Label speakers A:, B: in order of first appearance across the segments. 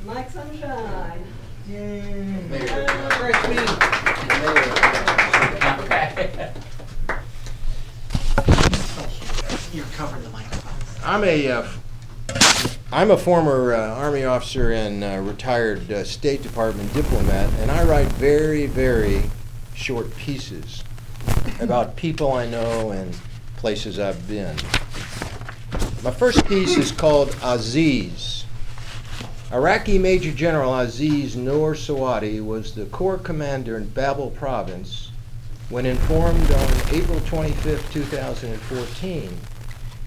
A: Mike Sunshine.
B: Fresh meat.
C: You're covering the microphone.
D: I'm a former Army officer and retired State Department diplomat, and I write very, very short pieces about people I know and places I've been. My first piece is called Aziz. Iraqi Major General Aziz Noor Sawadi was the Corps commander in Babel Province when informed on April 25, 2014,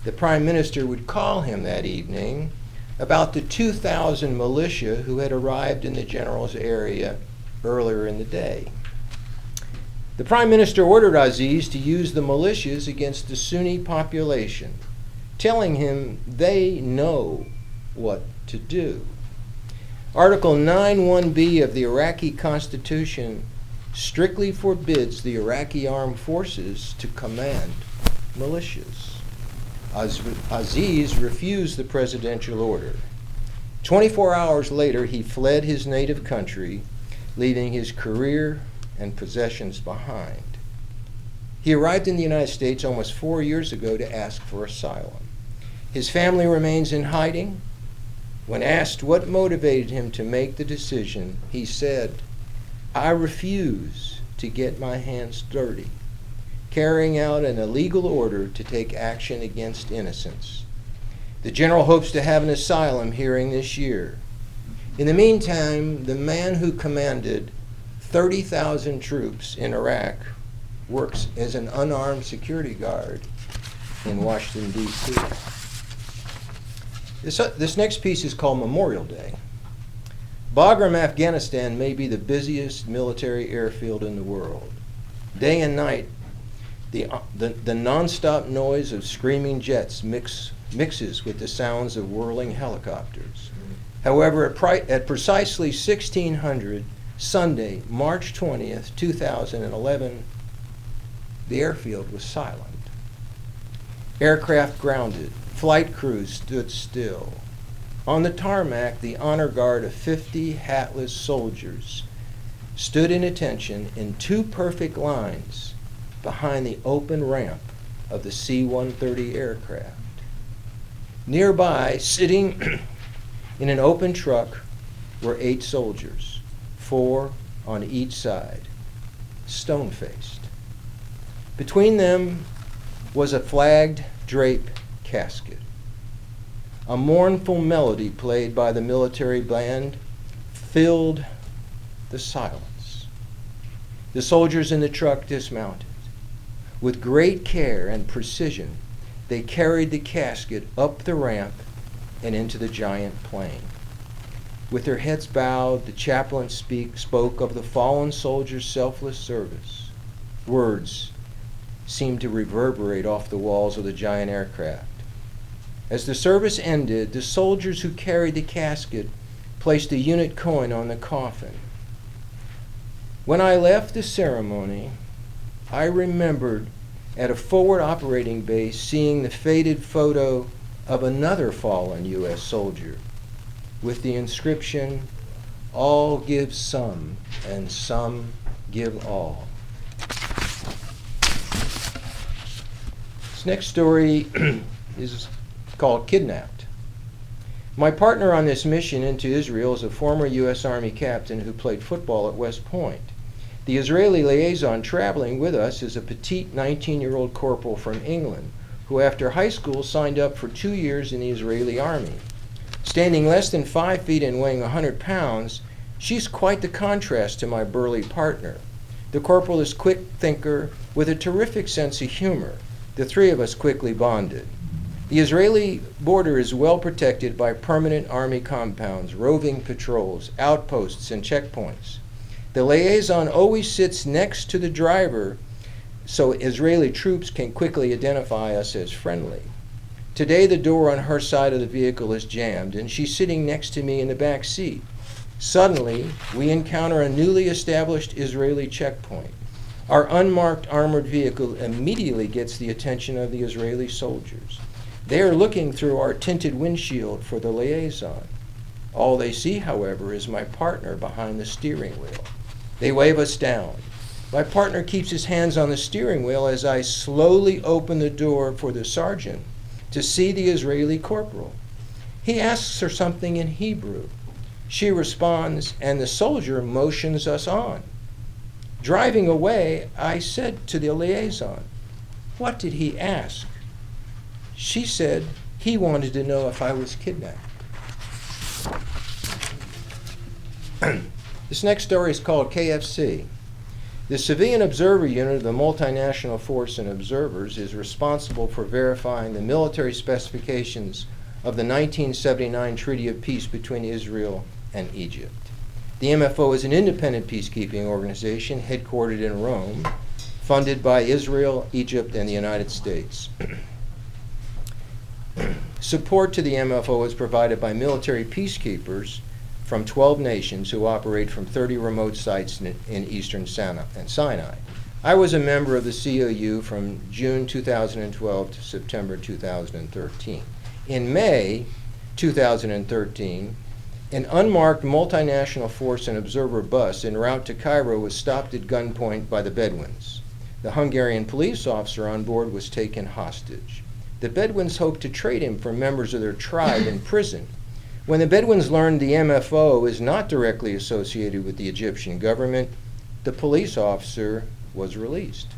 D: the Prime Minister would call him that evening about the 2,000 militia who had arrived in the general's area earlier in the day. The Prime Minister ordered Aziz to use the militias against the Sunni population, telling him they know what to do. Article 9(1)(b) of the Iraqi Constitution strictly forbids the Iraqi armed forces to command militias. Aziz refused the presidential order. 24 hours later, he fled his native country, leaving his career and possessions behind. He arrived in the United States almost 4 years ago to ask for asylum. His family remains in hiding. When asked what motivated him to make the decision, he said, "I refuse to get my hands dirty, carrying out an illegal order to take action against innocents." The general hopes to have an asylum hearing this year. In the meantime, the man who commanded 30,000 troops in Iraq works as an unarmed security guard in Washington, D.C. This next piece is called Memorial Day. Bagram, Afghanistan may be the busiest military airfield in the world. Day and night, the nonstop noise of screaming jets mixes with the sounds of whirling helicopters. However, at precisely 1600, Sunday, March 20th, 2011, the airfield was silent. Aircraft grounded. Flight crews stood still. On the tarmac, the honor guard of 50 hatless soldiers stood in attention in two perfect lines behind the open ramp of the C-130 aircraft. Nearby, sitting in an open truck, were 8 soldiers, 4 on each side, stone-faced. Between them was a flagged drape casket. A mournful melody played by the military band filled the silence. The soldiers in the truck dismounted. With great care and precision, they carried the casket up the ramp and into the giant plane. With their heads bowed, the chaplain spoke of the fallen soldiers' selfless service. Words seemed to reverberate off the walls of the giant aircraft. As the service ended, the soldiers who carried the casket placed a unit coin on the coffin. When I left the ceremony, I remembered at a forward operating base seeing the faded photo of another fallen U.S. soldier with the inscription, "All give some, and some give all." This next story is called Kidnapped. My partner on this mission into Israel is a former U.S. Army captain who played football at West Point. The Israeli liaison traveling with us is a petite 19-year-old corporal from England who after high school signed up for 2 years in the Israeli Army. Standing less than 5 feet and weighing 100 pounds, she's quite the contrast to my burly partner. The corporal is a quick thinker with a terrific sense of humor. The three of us quickly bonded. The Israeli border is well protected by permanent Army compounds, roving patrols, outposts, and checkpoints. The liaison always sits next to the driver so Israeli troops can quickly identify us as friendly. Today the door on her side of the vehicle is jammed and she's sitting next to me in the back seat. Suddenly, we encounter a newly established Israeli checkpoint. Our unmarked armored vehicle immediately gets the attention of the Israeli soldiers. They are looking through our tinted windshield for the liaison. All they see, however, is my partner behind the steering wheel. They wave us down. My partner keeps his hands on the steering wheel as I slowly open the door for the sergeant to see the Israeli corporal. He asks her something in Hebrew. She responds, and the soldier motions us on. Driving away, I said to the liaison, "What did he ask?" She said he wanted to know if I was kidnapped. This next story is called KFC. The Civilian Observer Unit of the Multinational Force and Observers is responsible for verifying the military specifications of the 1979 Treaty of Peace between Israel and Egypt. The MFO is an independent peacekeeping organization headquartered in Rome, funded by Israel, Egypt, and the United States. Support to the MFO is provided by military peacekeepers from 12 nations who operate from 30 remote sites in eastern Sinai. I was a member of the COU from June 2012 to September 2013. In May 2013, an unmarked multinational force and observer bus en route to Cairo was stopped at gunpoint by the Bedouins. The Hungarian police officer on board was taken hostage. The Bedouins hoped to trade him for members of their tribe in prison. When the Bedouins learned the MFO is not directly associated with the Egyptian government, the police officer was released.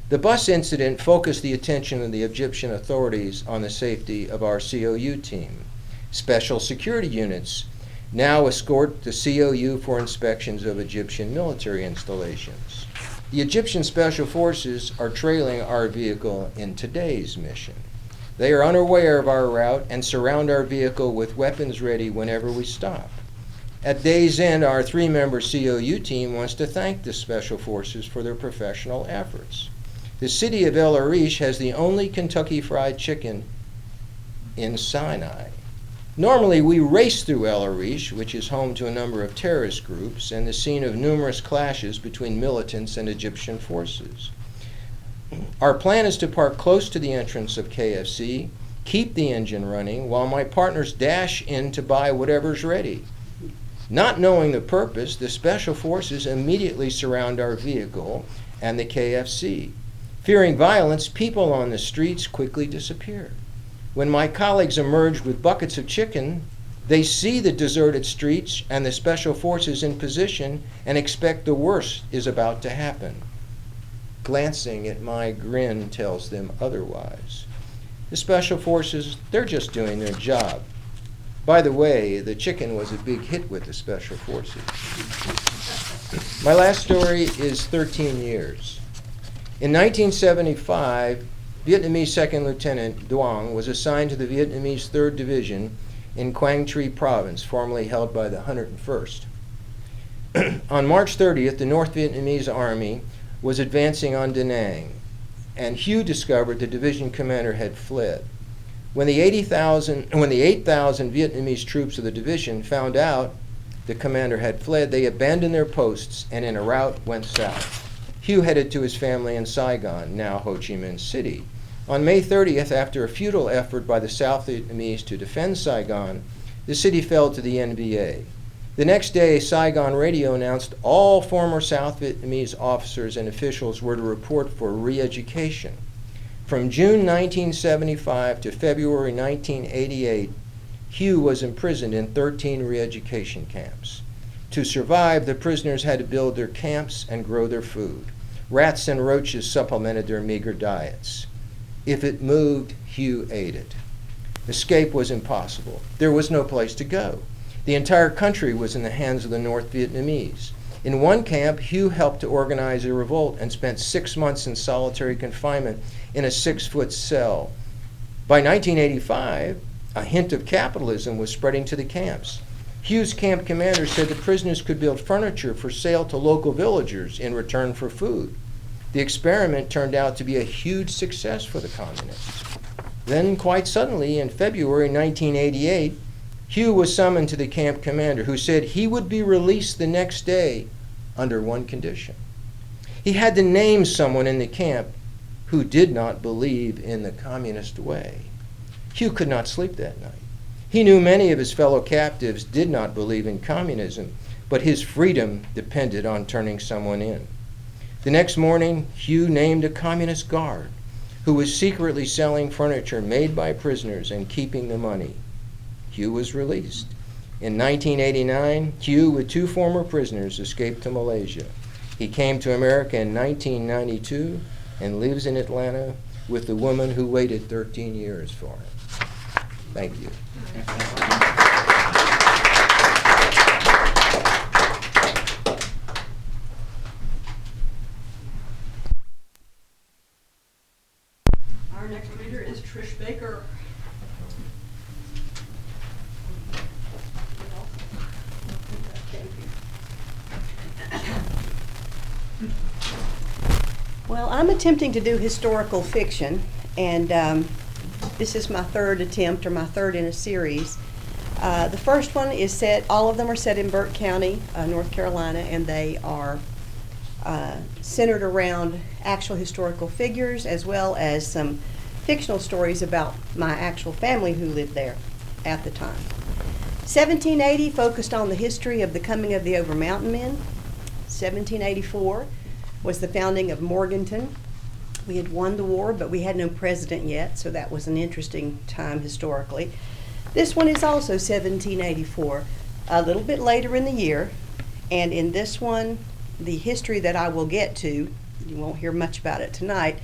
D: The bus incident focused the attention of the Egyptian authorities on the safety of our COU team. Special security units now escort the COU for inspections of Egyptian military installations. The Egyptian Special Forces are trailing our vehicle in today's mission. They are unaware of our route and surround our vehicle with weapons ready whenever we stop. At day's end, our 3-member COU team wants to thank the Special Forces for their professional efforts. The city of El Arish has the only Kentucky Fried Chicken in Sinai. Normally, we race through El Arish, which is home to a number of terrorist groups and the scene of numerous clashes between militants and Egyptian forces. Our plan is to park close to the entrance of KFC, keep the engine running, while my partners dash in to buy whatever's ready. Not knowing the purpose, the Special Forces immediately surround our vehicle and the KFC. Fearing violence, people on the streets quickly disappear. When my colleagues emerge with buckets of chicken, they see the deserted streets and the Special Forces in position and expect the worst is about to happen. Glancing at my grin tells them otherwise. The Special Forces, they're just doing their job. By the way, the chicken was a big hit with the Special Forces. My last story is 13 years. In 1975, Vietnamese Second Lieutenant Duong was assigned to the Vietnamese 3rd Division in Quang Tri Province, formerly held by the 101st. On March 30th, the North Vietnamese Army was advancing on Da Nang, and Hugh discovered the division commander had fled. When the 8,000 Vietnamese troops of the division found out the commander had fled, they abandoned their posts and in a rout went south. Hugh headed to his family in Saigon, now Ho Chi Minh City. On May 30th, after a futile effort by the South Vietnamese to defend Saigon, the city fell to the NVA. The next day, Saigon radio announced all former South Vietnamese officers and officials were to report for re-education. From June 1975 to February 1988, Hugh was imprisoned in 13 re-education camps. To survive, the prisoners had to build their camps and grow their food. Rats and roaches supplemented their meager diets. If it moved, Hugh ate it. Escape was impossible. There was no place to go. The entire country was in the hands of the North Vietnamese. In one camp, Hugh helped to organize a revolt and spent 6 months in solitary confinement in a 6-foot cell. By 1985, a hint of capitalism was spreading to the camps. Hugh's camp commander said the prisoners could build furniture for sale to local villagers in return for food. The experiment turned out to be a huge success for the communists. Then, quite suddenly, in February 1988, Hugh was summoned to the camp commander, who said he would be released the next day under one condition. He had to name someone in the camp who did not believe in the communist way. Hugh could not sleep that night. He knew many of his fellow captives did not believe in communism, but his freedom depended on turning someone in. The next morning, Hugh named a communist guard who was secretly selling furniture made by prisoners and keeping the money. Hugh was released. In 1989, Hugh, with 2 former prisoners, escaped to Malaysia. He came to America in 1992 and lives in Atlanta with the woman who waited 13 years for him. Thank you.
A: Our next reader is Trish Baker.
B: Well, I'm attempting to do historical fiction, and this is my 3rd attempt, or my 3rd in a series. The first one is set, all of them are set in Burke County, North Carolina, and they are centered around actual historical figures as well as some fictional stories about my actual family who lived there at the time. 1780 focused on the history of the coming of the Over Mountain Men. 1784 was the founding of Morganton. We had won the war, but we had no president yet, so that was an interesting time historically. This one is also 1784, a little bit later in the year, and in this one, the history that I will get to, you won't hear much about it tonight,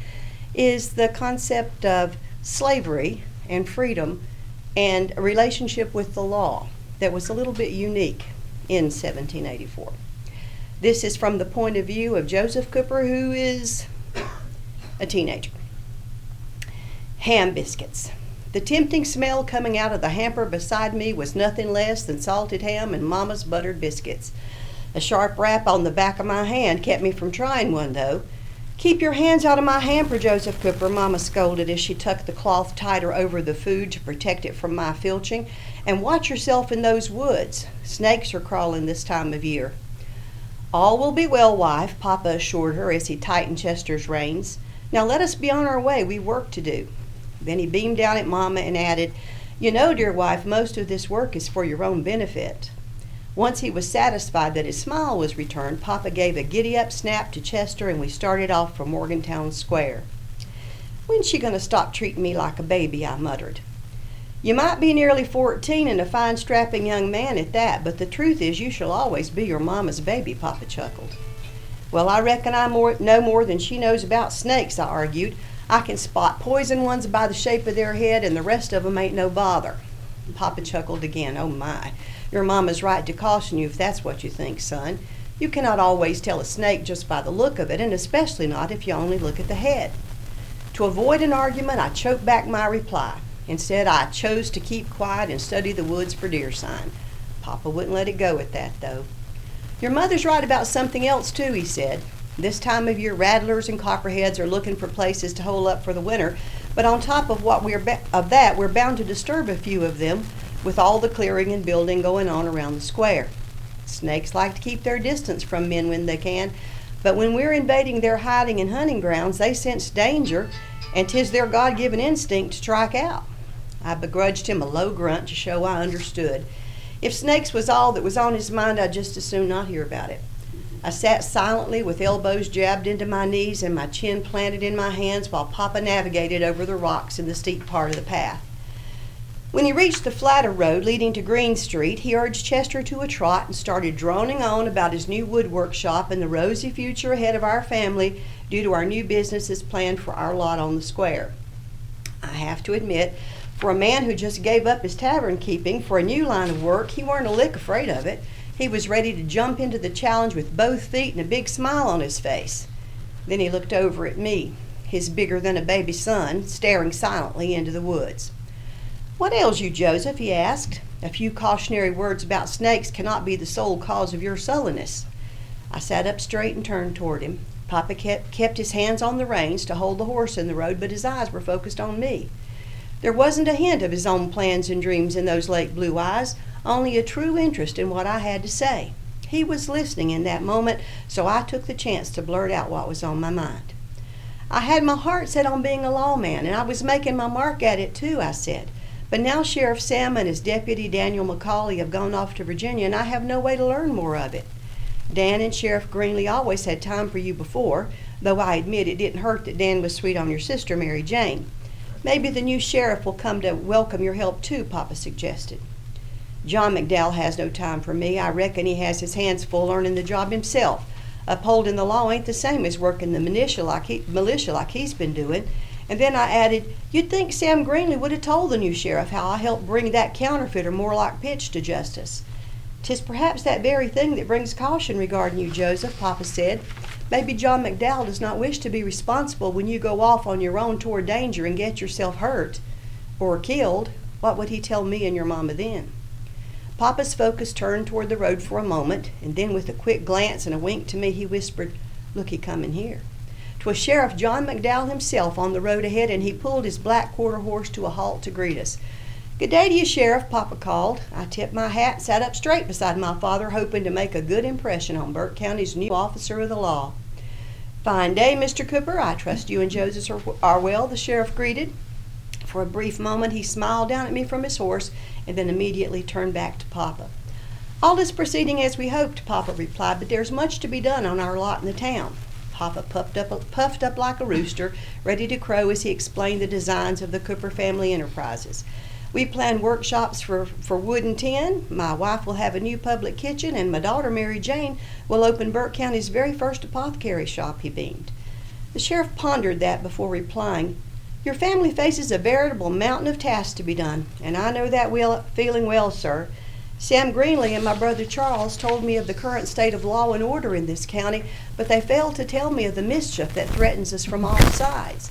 B: is the concept of slavery and freedom and a relationship with the law that was a little bit unique in 1784. This is from the point of view of Joseph Cooper, who is a teenager. Ham biscuits. The tempting smell coming out of the hamper beside me was nothing less than salted ham and Mama's buttered biscuits. A sharp rap on the back of my hand kept me from trying one, though. "Keep your hands out of my hamper, Joseph Cooper," Mama scolded as she tucked the cloth tighter over the food to protect it from my filching. "And watch yourself in those woods. Snakes are crawling this time of year." "All will be well, wife," Papa assured her as he tightened Chester's reins. "Now let us be on our way. We've work to do." Then he beamed down at Mama and added, "You know, dear wife, most of this work is for your own benefit." Once he was satisfied that his smile was returned, Papa gave a giddy-up snap to Chester and we started off for Morgantown Square. "When's she going to stop treating me like a baby?" I muttered. "You might be nearly 14 and a fine strapping young man at that, but the truth is you shall always be your mama's baby," Papa chuckled. "Well, I reckon I know more than she knows about snakes," I argued. "I can spot poison ones by the shape of their head and the rest of 'em ain't no bother." Papa chuckled again. "Oh my, your mama's right to caution you if that's what you think, son. You cannot always tell a snake just by the look of it, and especially not if you only look at the head." To avoid an argument, I choked back my reply. Instead, I chose to keep quiet and study the woods for deer sign. Papa wouldn't let it go at that, though. "Your mother's right about something else, too," he said. "This time of year, rattlers and copperheads are looking for places to hole up for the winter, but on top of that, we're bound to disturb a few of them with all the clearing and building going on around the square. Snakes like to keep their distance from men when they can, but when we're invading their hiding and hunting grounds, they sense danger, and 'tis their God-given instinct to strike out." I begrudged him a low grunt to show I understood. If snakes was all that was on his mind, I'd just as soon not hear about it. I sat silently with elbows jabbed into my knees and my chin planted in my hands while Papa navigated over the rocks in the steep part of the path. When he reached the flatter road leading to Green Street, he urged Chester to a trot and started droning on about his new woodwork shop and the rosy future ahead of our family due to our new businesses planned for our lot on the square. I have to admit, for a man who just gave up his tavern keeping for a new line of work, he weren't a lick afraid of it. He was ready to jump into the challenge with both feet and a big smile on his face. Then he looked over at me, his bigger-than-a-baby son, staring silently into the woods. "What ails you, Joseph?" he asked. "A few cautionary words about snakes cannot be the sole cause of your sullenness." I sat up straight and turned toward him. Papa kept his hands on the reins to hold the horse in the road, but his eyes were focused on me. There wasn't a hint of his own plans and dreams in those lake blue eyes, only a true interest in what I had to say. He was listening in that moment, so I took the chance to blurt out what was on my mind. "I had my heart set on being a lawman, and I was making my mark at it too," I said. But now Sheriff Sam and his deputy Daniel McCauley have gone off to Virginia, and I have no way to learn more of it. Dan and Sheriff Greenlee always had time for you before, though I admit it didn't hurt that Dan was sweet on your sister, Mary Jane. Maybe the new sheriff will come to welcome your help too, Papa suggested. John McDowell has no time for me. I reckon he has his hands full earning the job himself. Upholding the law ain't the same as working the militia like he's been doing. And then I added, you'd think Sam Greenlee would have told the new sheriff how I helped bring that counterfeiter more like Pitch to justice. 'Tis perhaps that very thing that brings caution regarding you, Joseph, Papa said. Maybe John McDowell does not wish to be responsible when you go off on your own toward danger and get yourself hurt. Or killed. What would he tell me and your mama then? Papa's focus turned toward the road for a moment, and then with a quick glance and a wink to me, he whispered, "Looky comin' here." 'Twas Sheriff John McDowell himself on the road ahead, and he pulled his black quarter horse to a halt to greet us. "Good day to you, Sheriff," Papa called. I tipped my hat and sat up straight beside my father, hoping to make a good impression on Burke County's new officer of the law. "Fine day, Mr. Cooper. I trust you and Joseph are well," the sheriff greeted. For a brief moment he smiled down at me from his horse and then immediately turned back to Papa. "All is proceeding as we hoped," Papa replied, "but there's much to be done on our lot in the town." Papa puffed up like a rooster, ready to crow as he explained the designs of the Cooper family enterprises. "We plan workshops for wood and tin. My wife will have a new public kitchen, and my daughter, Mary Jane, will open Burke County's very first apothecary shop," he beamed. The sheriff pondered that before replying, "Your family faces a veritable mountain of tasks to be done, and I know that feeling well, sir. Sam Greenlee and my brother Charles told me of the current state of law and order in this county, but they failed to tell me of the mischief that threatens us from all sides.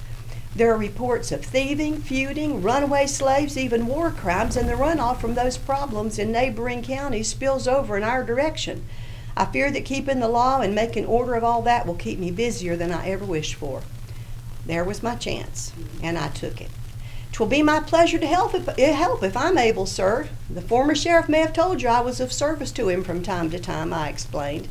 B: There are reports of thieving, feuding, runaway slaves, even war crimes, and the runoff from those problems in neighboring counties spills over in our direction. I fear that keeping the law and making order of all that will keep me busier than I ever wished for." There was my chance, and I took it. "'Twill be my pleasure to help if I'm able, sir. The former sheriff may have told you I was of service to him from time to time," I explained.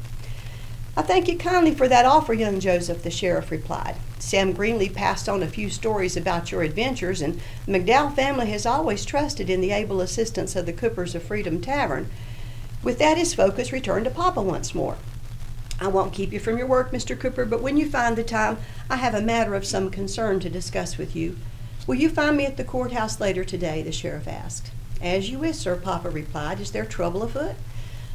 B: "I thank you kindly for that offer, young Joseph," the sheriff replied. "Sam Greenlee passed on a few stories about your adventures, and the McDowell family has always trusted in the able assistance of the Coopers of Freedom Tavern." With that, his focus returned to Papa once more. "I won't keep you from your work, Mr. Cooper, but when you find the time, I have a matter of some concern to discuss with you. Will you find me at the courthouse later today?" the sheriff asked. "As you wish, sir," Papa replied. "Is there trouble afoot?"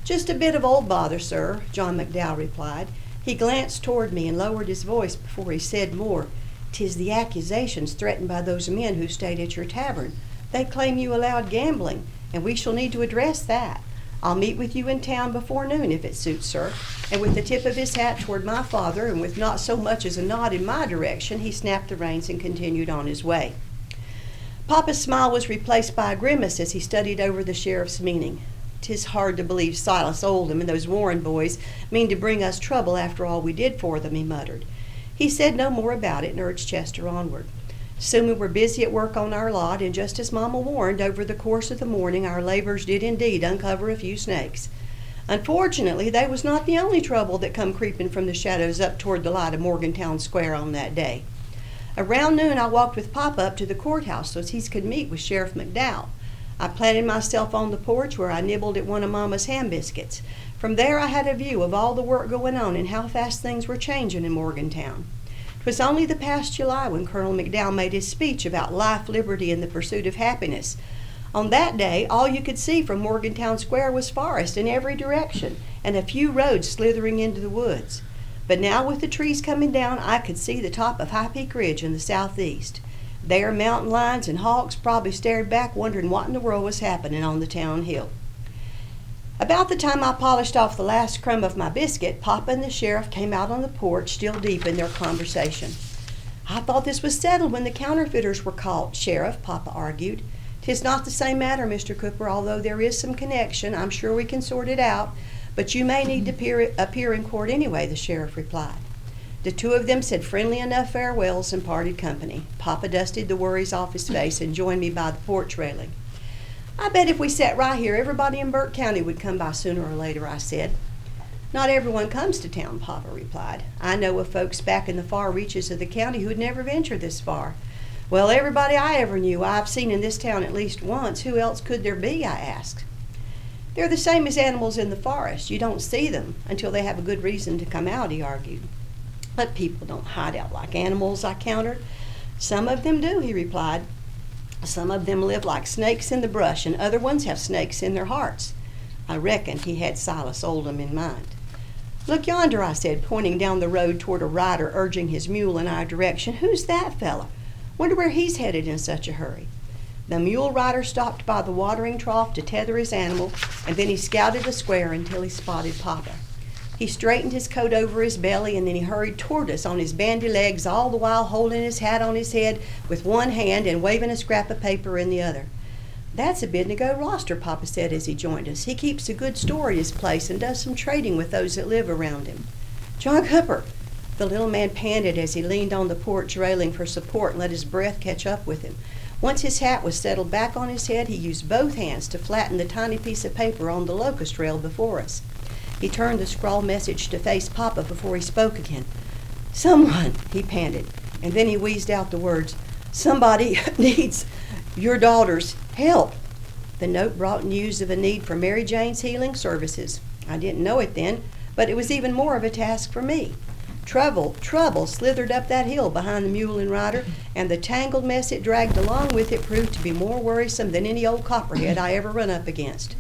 B: "Just a bit of old bother, sir," John McDowell replied. He glanced toward me and lowered his voice before he said more. "'Tis the accusations threatened by those men who stayed at your tavern. They claim you allowed gambling, and we shall need to address that. I'll meet with you in town before noon, if it suits, sir." And with the tip of his hat toward my father, and with not so much as a nod in my direction, he snapped the reins and continued on his way. Papa's smile was replaced by a grimace as he studied over the sheriff's meaning. "'Tis hard to believe Silas Oldham and those Warren boys mean to bring us trouble after all we did for them," he muttered. He said no more about it and urged Chester onward. Soon we were busy at work on our lot, and just as Mama warned, over the course of the morning our labors did indeed uncover a few snakes. Unfortunately, they was not the only trouble that come creeping from the shadows up toward the light of Morgantown Square on that day. Around noon I walked with Papa up to the courthouse so as he could meet with Sheriff McDowell. I planted myself on the porch where I nibbled at one of Mama's ham biscuits. From there I had a view of all the work going on and how fast things were changing in Morgantown. 'Twas only the past July when Colonel McDowell made his speech about life, liberty, and the pursuit of happiness. On that day, all you could see from Morgantown Square was forest in every direction, and a few roads slithering into the woods. But now, with the trees coming down, I could see the top of High Peak Ridge in the southeast. There, mountain lions and hawks probably stared back, wondering what in the world was happening on the town hill. About the time I polished off the last crumb of my biscuit, Papa and the sheriff came out on the porch, still deep in their conversation. "I thought this was settled when the counterfeiters were caught, Sheriff," Papa argued. "'Tis not the same matter, Mr. Cooper, although there is some connection. I'm sure we can sort it out, but you may need to appear in court anyway," the sheriff replied. The two of them said friendly enough farewells and parted company. Papa dusted the worries off his face and joined me by the porch railing. "I bet if we sat right here, everybody in Burke County would come by sooner or later," I said. "Not everyone comes to town," Papa replied. "I know of folks back in the far reaches of the county who'd never venture this far. Well, everybody I ever knew I've seen in this town at least once. Who else could there be? I asked. They're the same as animals in the forest. You don't see them until they have a good reason to come out, he argued. But people don't hide out like animals, I countered. Some of them do, he replied. Some of them live like snakes in the brush, and other ones have snakes in their hearts. I reckoned he had Silas Oldham in mind. Look yonder, I said, pointing down the road toward a rider urging his mule in our direction. Who's that fella? Wonder where he's headed in such a hurry. The mule rider stopped by the watering trough to tether his animal, and then he scouted the square until he spotted Papa. He straightened his coat over his belly, and then he hurried toward us on his bandy legs, all the while holding his hat on his head with one hand and waving a scrap of paper in the other. That's Abednego Roster, Papa said as he joined us. He keeps a good store at his place and does some trading with those that live around him. John Cooper, the little man panted as he leaned on the porch railing for support and let his breath catch up with him. Once his hat was settled back on his head, he used both hands to flatten the tiny piece of paper on the locust rail before us. He turned the scrawl message to face Papa before he spoke again. Someone, he panted, and then he wheezed out the words, somebody needs your daughter's help. The note brought news of a need for Mary Jane's healing services. I didn't know it then, but it was even more of a task for me. Trouble slithered up that hill behind the mule and rider, and the tangled mess it dragged along with it proved to be more worrisome than any old copperhead I ever run up against.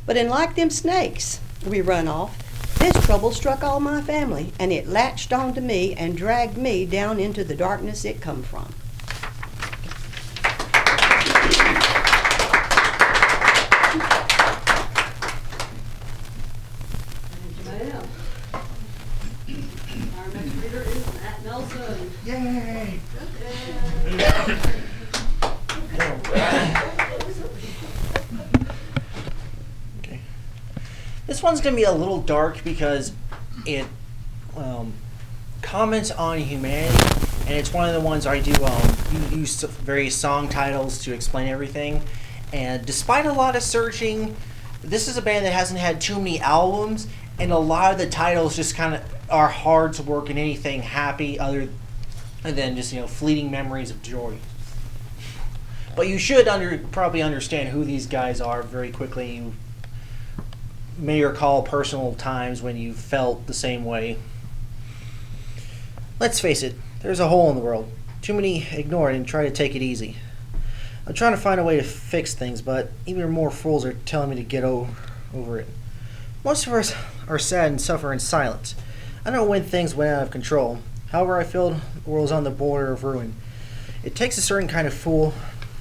B: But unlike them snakes we run off, this trouble struck all my family, and it latched onto me and dragged me down into the darkness it come from.
A: Thank you, ma'am. Our next reader is Matt Nelson.
C: Yay! Okay. This one's going to be a little dark because it comments on humanity, and it's one of the ones I do use various song titles to explain everything. And despite a lot of searching, this is a band that hasn't had too many albums, and a lot of the titles just kind of are hard to work in anything happy other than just, fleeting memories of joy. But you should probably understand who these guys are very quickly. You may recall personal times when you felt the same way. Let's face it, there's a hole in the world. Too many ignore it and try to take it easy. I'm trying to find a way to fix things, but even more fools are telling me to get over it. Most of us are sad and suffer in silence. I know when things went out of control. However, I feel the world is on the border of ruin. It takes a certain kind of fool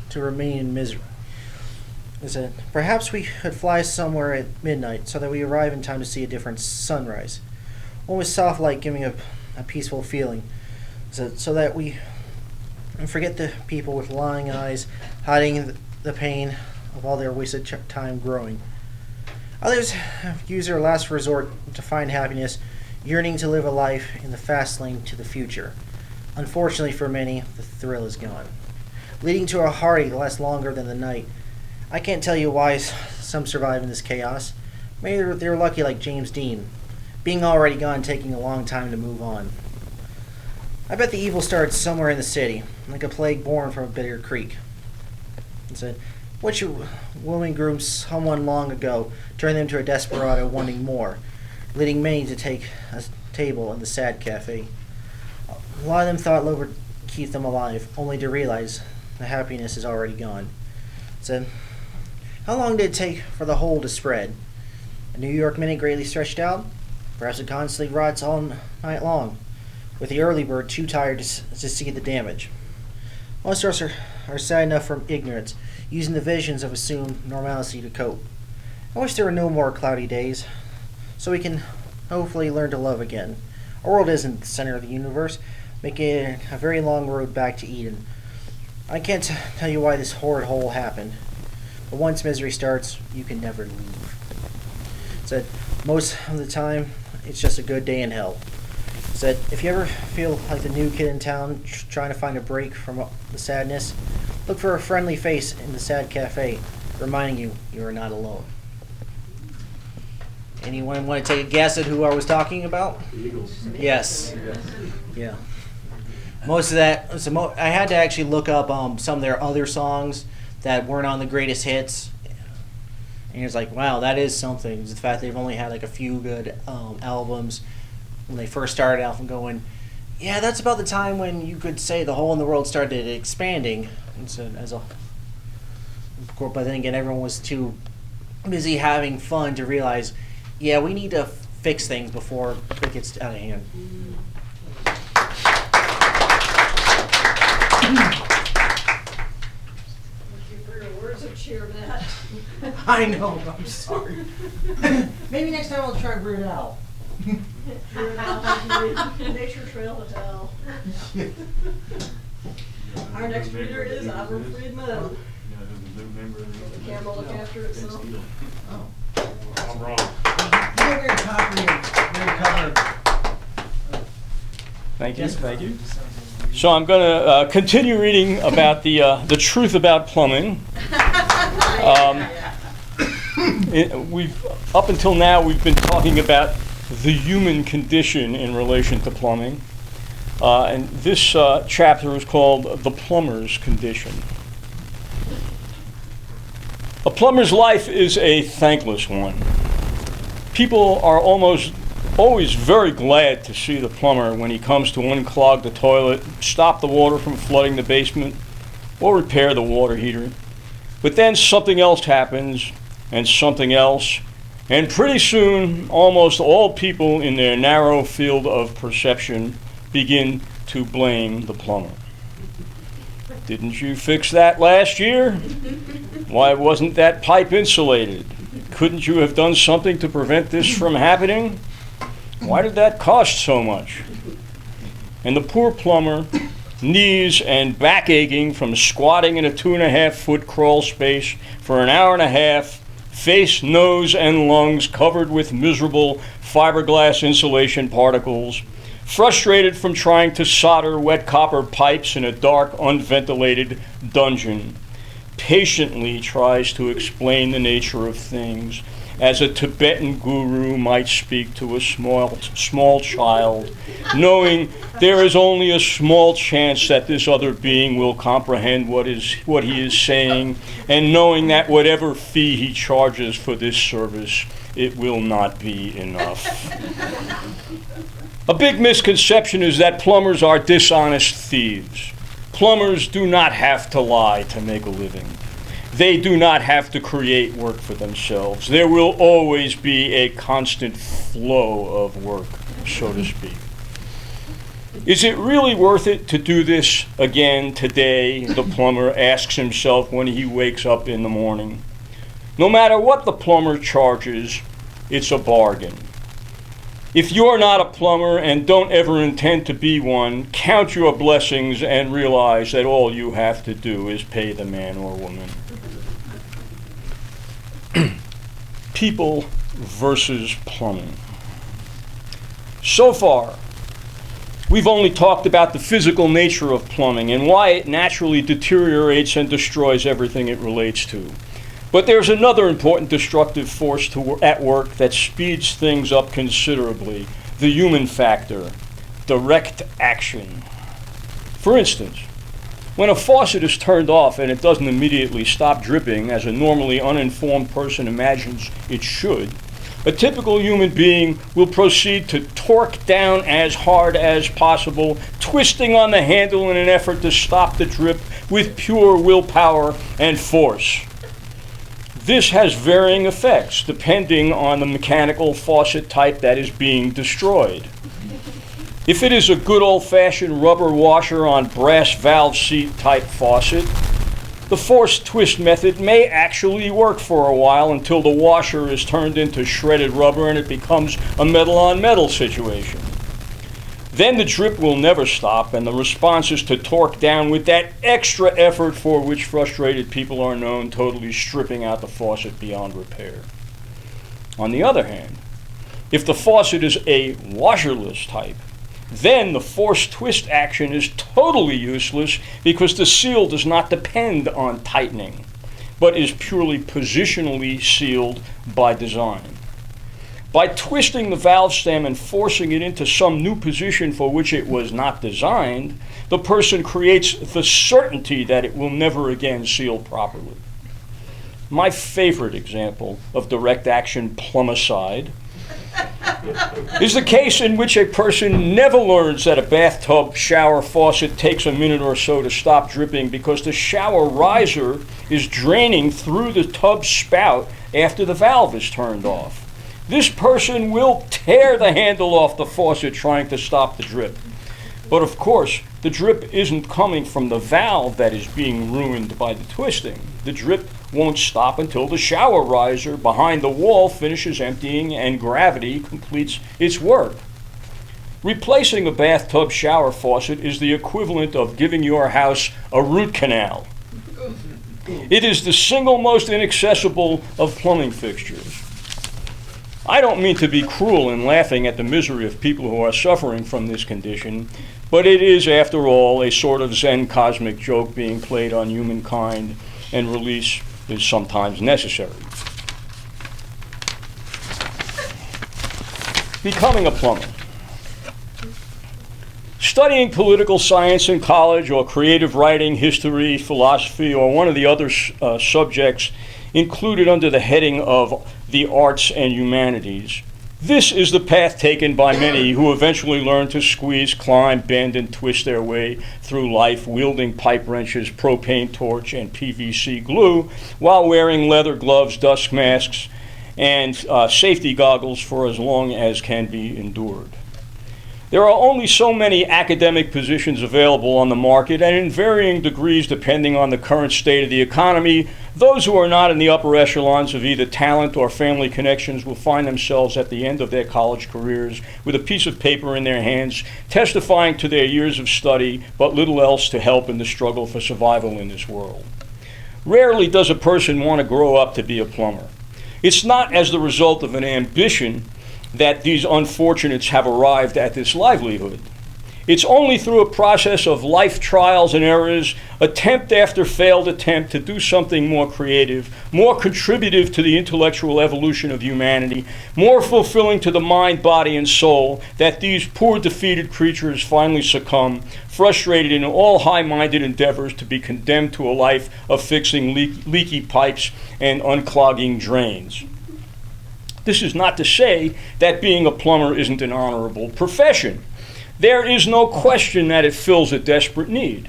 C: to remain in misery. Perhaps we could fly somewhere at midnight so that we arrive in time to see a different sunrise. One with soft light giving a peaceful feeling, so that we forget the people with lying eyes, hiding the pain of all their wasted time growing. Others use their last resort to find happiness, yearning to live a life in the fast lane to the future. Unfortunately for many, the thrill is gone, leading to a heartache that lasts longer than the night. I can't tell you why some survive in this chaos. Maybe they're lucky like James Dean, being already gone, taking a long time to move on. I bet the evil started somewhere in the city, like a plague born from a bitter creek. It said, which woman groomed someone long ago, turned them to a desperado wanting more, leading many to take a table in the sad cafe. A lot of them thought love would keep them alive, only to realize the happiness is already gone. It said, how long did it take for the hole to spread? A New York minute greatly stretched out? Perhaps it constantly rots all night long, with the early bird too tired to see the damage. Most of us are sad enough from ignorance, using the visions of assumed normalcy to cope. I wish there were no more cloudy days, so we can hopefully learn to love again. Our world isn't the center of the universe, making it a very long road back to Eden. I can't tell you why this horrid hole happened, but once misery starts, you can never leave. Said most of the time, it's just a good day in hell. Said if you ever feel like the new kid in town trying to find a break from the sadness, look for a friendly face in the sad cafe, reminding you are not alone. Anyone want to take a guess at who I was talking about?
E: The Eagles.
C: Yes. Yeah. Most of that, I had to actually look up some of their other songs that weren't on the greatest hits. And it's like, wow, that is something. The fact they've only had like a few good albums when they first started out, and going, yeah, that's about the time when you could say the hole in the world started expanding. But then again, everyone was too busy having fun to realize, yeah, we need to fix things before it gets out of hand.
A: Thank you for your words of cheer, Matt.
C: I know, I'm sorry. Maybe next time I'll try Root Out.
A: You're now nature trail to tell. Our next reader is Ivor Friedman. Will the camera look after itself?
C: Oh.
E: I'm wrong.
C: You get weird copy and cover.
F: Thank you. Thank you. So I'm going to continue reading about the truth about plumbing. Up until now, we've been talking about the human condition in relation to plumbing. And this chapter is called The Plumber's Condition. A plumber's life is a thankless one. People are almost always very glad to see the plumber when he comes to unclog the toilet, stop the water from flooding the basement, or repair the water heater. But then something else happens, and something else, and pretty soon almost all people in their narrow field of perception begin to blame the plumber. Didn't you fix that last year? Why wasn't that pipe insulated? Couldn't you have done something to prevent this from happening? Why did that cost so much? And the poor plumber, knees and back aching from squatting in a 2.5-foot crawl space for an hour and a half, face, nose, and lungs covered with miserable fiberglass insulation particles, frustrated from trying to solder wet copper pipes in a dark, unventilated dungeon, patiently tries to explain the nature of things as a Tibetan guru might speak to a small child, knowing there is only a small chance that this other being will comprehend what he is saying, and knowing that whatever fee he charges for this service, it will not be enough. A big misconception is that plumbers are dishonest thieves. Plumbers do not have to lie to make a living. They do not have to create work for themselves. There will always be a constant flow of work, so to speak. Is it really worth it to do this again today? The plumber asks himself when he wakes up in the morning. No matter what the plumber charges, it's a bargain. If you're not a plumber and don't ever intend to be one, count your blessings and realize that all you have to do is pay the man or woman. People versus plumbing. So far, we've only talked about the physical nature of plumbing and why it naturally deteriorates and destroys everything it relates to. But there's another important destructive force at work that speeds things up considerably, the human factor, direct action. For instance, when a faucet is turned off and it doesn't immediately stop dripping, as a normally uninformed person imagines it should, a typical human being will proceed to torque down as hard as possible, twisting on the handle in an effort to stop the drip with pure willpower and force. This has varying effects depending on the mechanical faucet type that is being destroyed. If it is a good old-fashioned rubber washer on brass valve seat type faucet, the forced twist method may actually work for a while until the washer is turned into shredded rubber and it becomes a metal-on-metal situation. Then the drip will never stop, and the response is to torque down with that extra effort for which frustrated people are known, totally stripping out the faucet beyond repair. On the other hand, if the faucet is a washerless type, then the forced twist action is totally useless because the seal does not depend on tightening, but is purely positionally sealed by design. By twisting the valve stem and forcing it into some new position for which it was not designed, the person creates the certainty that it will never again seal properly. My favorite example of direct action plumicide is the case in which a person never learns that a bathtub shower faucet takes a minute or so to stop dripping because the shower riser is draining through the tub spout after the valve is turned off. This person will tear the handle off the faucet trying to stop the drip. But of course, the drip isn't coming from the valve that is being ruined by the twisting. The drip won't stop until the shower riser behind the wall finishes emptying and gravity completes its work. Replacing a bathtub shower faucet is the equivalent of giving your house a root canal. It is the single most inaccessible of plumbing fixtures. I don't mean to be cruel in laughing at the misery of people who are suffering from this condition, but it is, after all, a sort of Zen cosmic joke being played on humankind, and release is sometimes necessary. Becoming a plumber. Studying political science in college, or creative writing, history, philosophy, or one of the other subjects included under the heading of the arts and humanities. This is the path taken by many who eventually learn to squeeze, climb, bend, and twist their way through life, wielding pipe wrenches, propane torch, and PVC glue, while wearing leather gloves, dust masks, and safety goggles for as long as can be endured. There are only so many academic positions available on the market, and in varying degrees depending on the current state of the economy, those who are not in the upper echelons of either talent or family connections will find themselves at the end of their college careers with a piece of paper in their hands, testifying to their years of study, but little else to help in the struggle for survival in this world. Rarely does a person want to grow up to be a plumber. It's not as the result of an ambition that these unfortunates have arrived at this livelihood. It's only through a process of life trials and errors, attempt after failed attempt to do something more creative, more contributive to the intellectual evolution of humanity, more fulfilling to the mind, body, and soul, that these poor defeated creatures finally succumb, frustrated in all high-minded endeavors to be condemned to a life of fixing leaky pipes and unclogging drains. This is not to say that being a plumber isn't an honorable profession. There is no question that it fills a desperate need.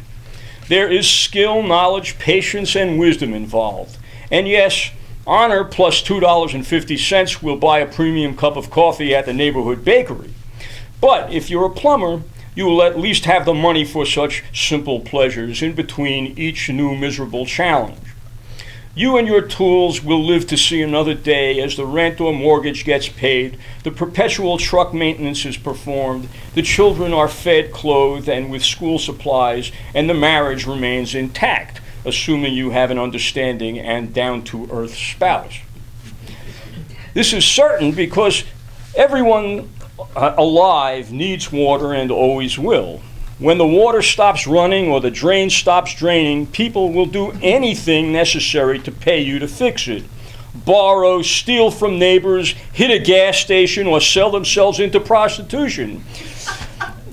F: There is skill, knowledge, patience, and wisdom involved. And yes, honor plus $2.50 will buy a premium cup of coffee at the neighborhood bakery. But if you're a plumber, you will at least have the money for such simple pleasures in between each new miserable challenge. You and your tools will live to see another day as the rent or mortgage gets paid, the perpetual truck maintenance is performed, the children are fed, clothed, and with school supplies, and the marriage remains intact, assuming you have an understanding and down-to-earth spouse. This is certain because everyone alive needs water and always will. When the water stops running or the drain stops draining, people will do anything necessary to pay you to fix it. Borrow, steal from neighbors, hit a gas station, or sell themselves into prostitution.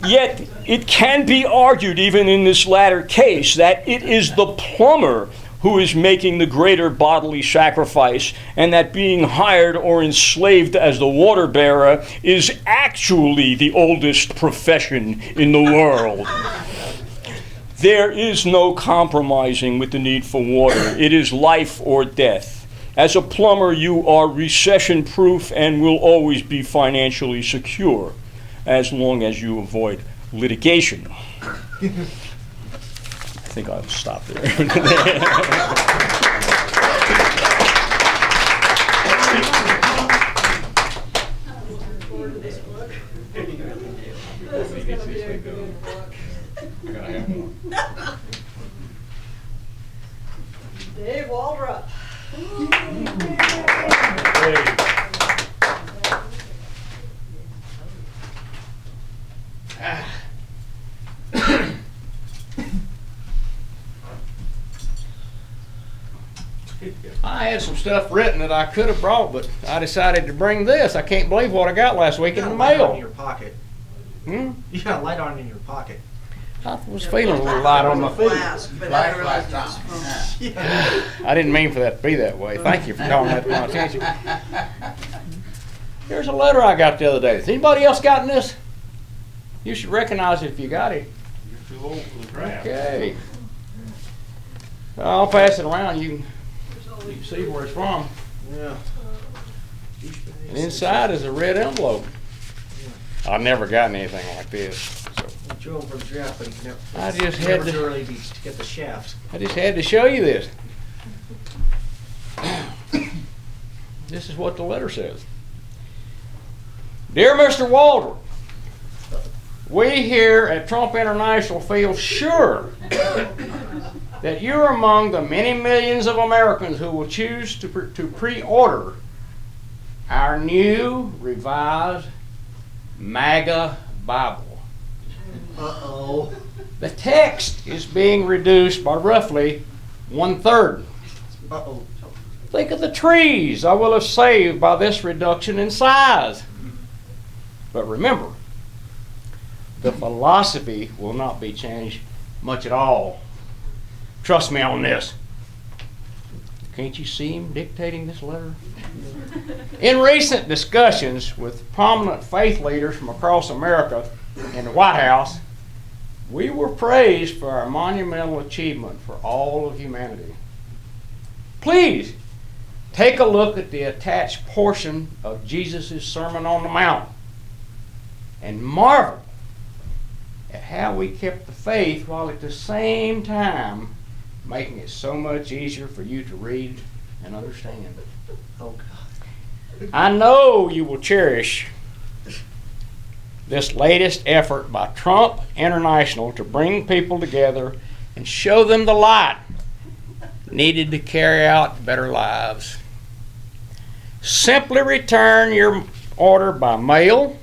F: Yet, it can be argued, even in this latter case, that it is the plumber who is making the greater bodily sacrifice, and that being hired or enslaved as the water bearer is actually the oldest profession in the world. There is no compromising with the need for water. It is life or death. As a plumber, you are recession-proof and will always be financially secure, as long as you avoid litigation. I think I'll stop there.
A: Dave Waldrop.
E: I had some stuff written that I could have brought, but I decided to bring this. I can't believe what I got last week
C: You
E: in
C: got
E: the
C: a light on in
E: mail.
C: your pocket.
E: Hmm?
C: You got a light on in your pocket.
E: I was feeling a little light on my feet.
A: Flask, but I didn't realize it was from-
E: I didn't mean for that to be that way. Thank you for calling that to my attention. Here's a letter I got the other day. Has anybody else gotten this? You should recognize it if you got it.
F: You're too old for the draft.
E: Okay. I'll pass it around. You can see where it's from.
C: Yeah.
E: And inside is a red envelope. I've never gotten anything like this. So
C: I drew him for the draft, but he never.
E: I just had
C: never
E: to-
C: too early to get the shaft.
E: I just had to show you this. This is what the letter says. Dear Mr. Waldron, we here at Trump International feel sure that you're among the many millions of Americans who will choose to pre-order our new revised MAGA Bible.
C: Uh-oh.
E: The text is being reduced by roughly 1/3.
C: Uh-oh.
E: Think of the trees I will have saved by this reduction in size. But remember, the philosophy will not be changed much at all. Trust me on this. Can't you see him dictating this letter? In recent discussions with prominent faith leaders from across America in the White House, we were praised for our monumental achievement for all of humanity. Please take a look at the attached portion of Jesus' Sermon on the Mount and marvel at how we kept the faith while at the same time making it so much easier for you to read and understand.
C: Oh, God.
E: I know you will cherish this latest effort by Trump International to bring people together and show them the light needed to carry out better lives. Simply return your order by mail,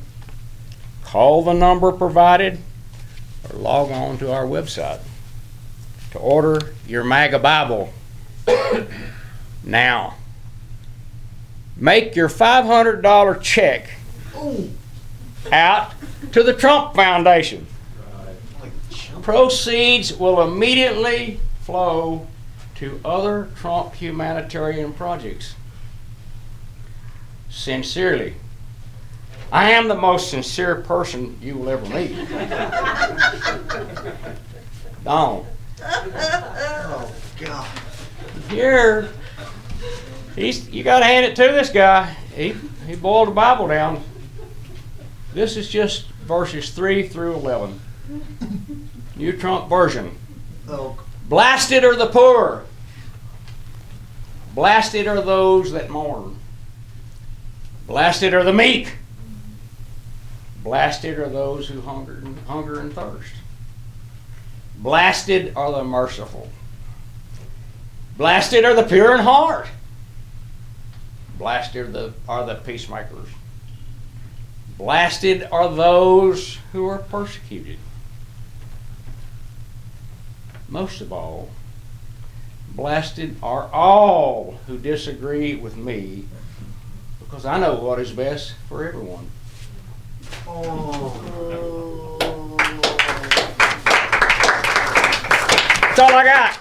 E: call the number provided, or log on to our website to order your MAGA Bible now. Make your $500 check out to the Trump Foundation. Proceeds will immediately flow to other Trump humanitarian projects. Sincerely, I am the most sincere person you will ever meet. Don.
C: Oh, God.
E: Here, you got to hand it to this guy. He boiled the Bible down. This is just verses 3 through 11. New Trump version.
C: Oh,
E: Blasted are the poor. Blasted are those that mourn. Blasted are the meek. Blasted are those who hunger and thirst. Blasted are the merciful. Blasted are the pure in heart. Blasted are the peacemakers. Blasted are those who are persecuted. Most of all, blasted are all who disagree with me, because I know what is best for everyone. That's all I got.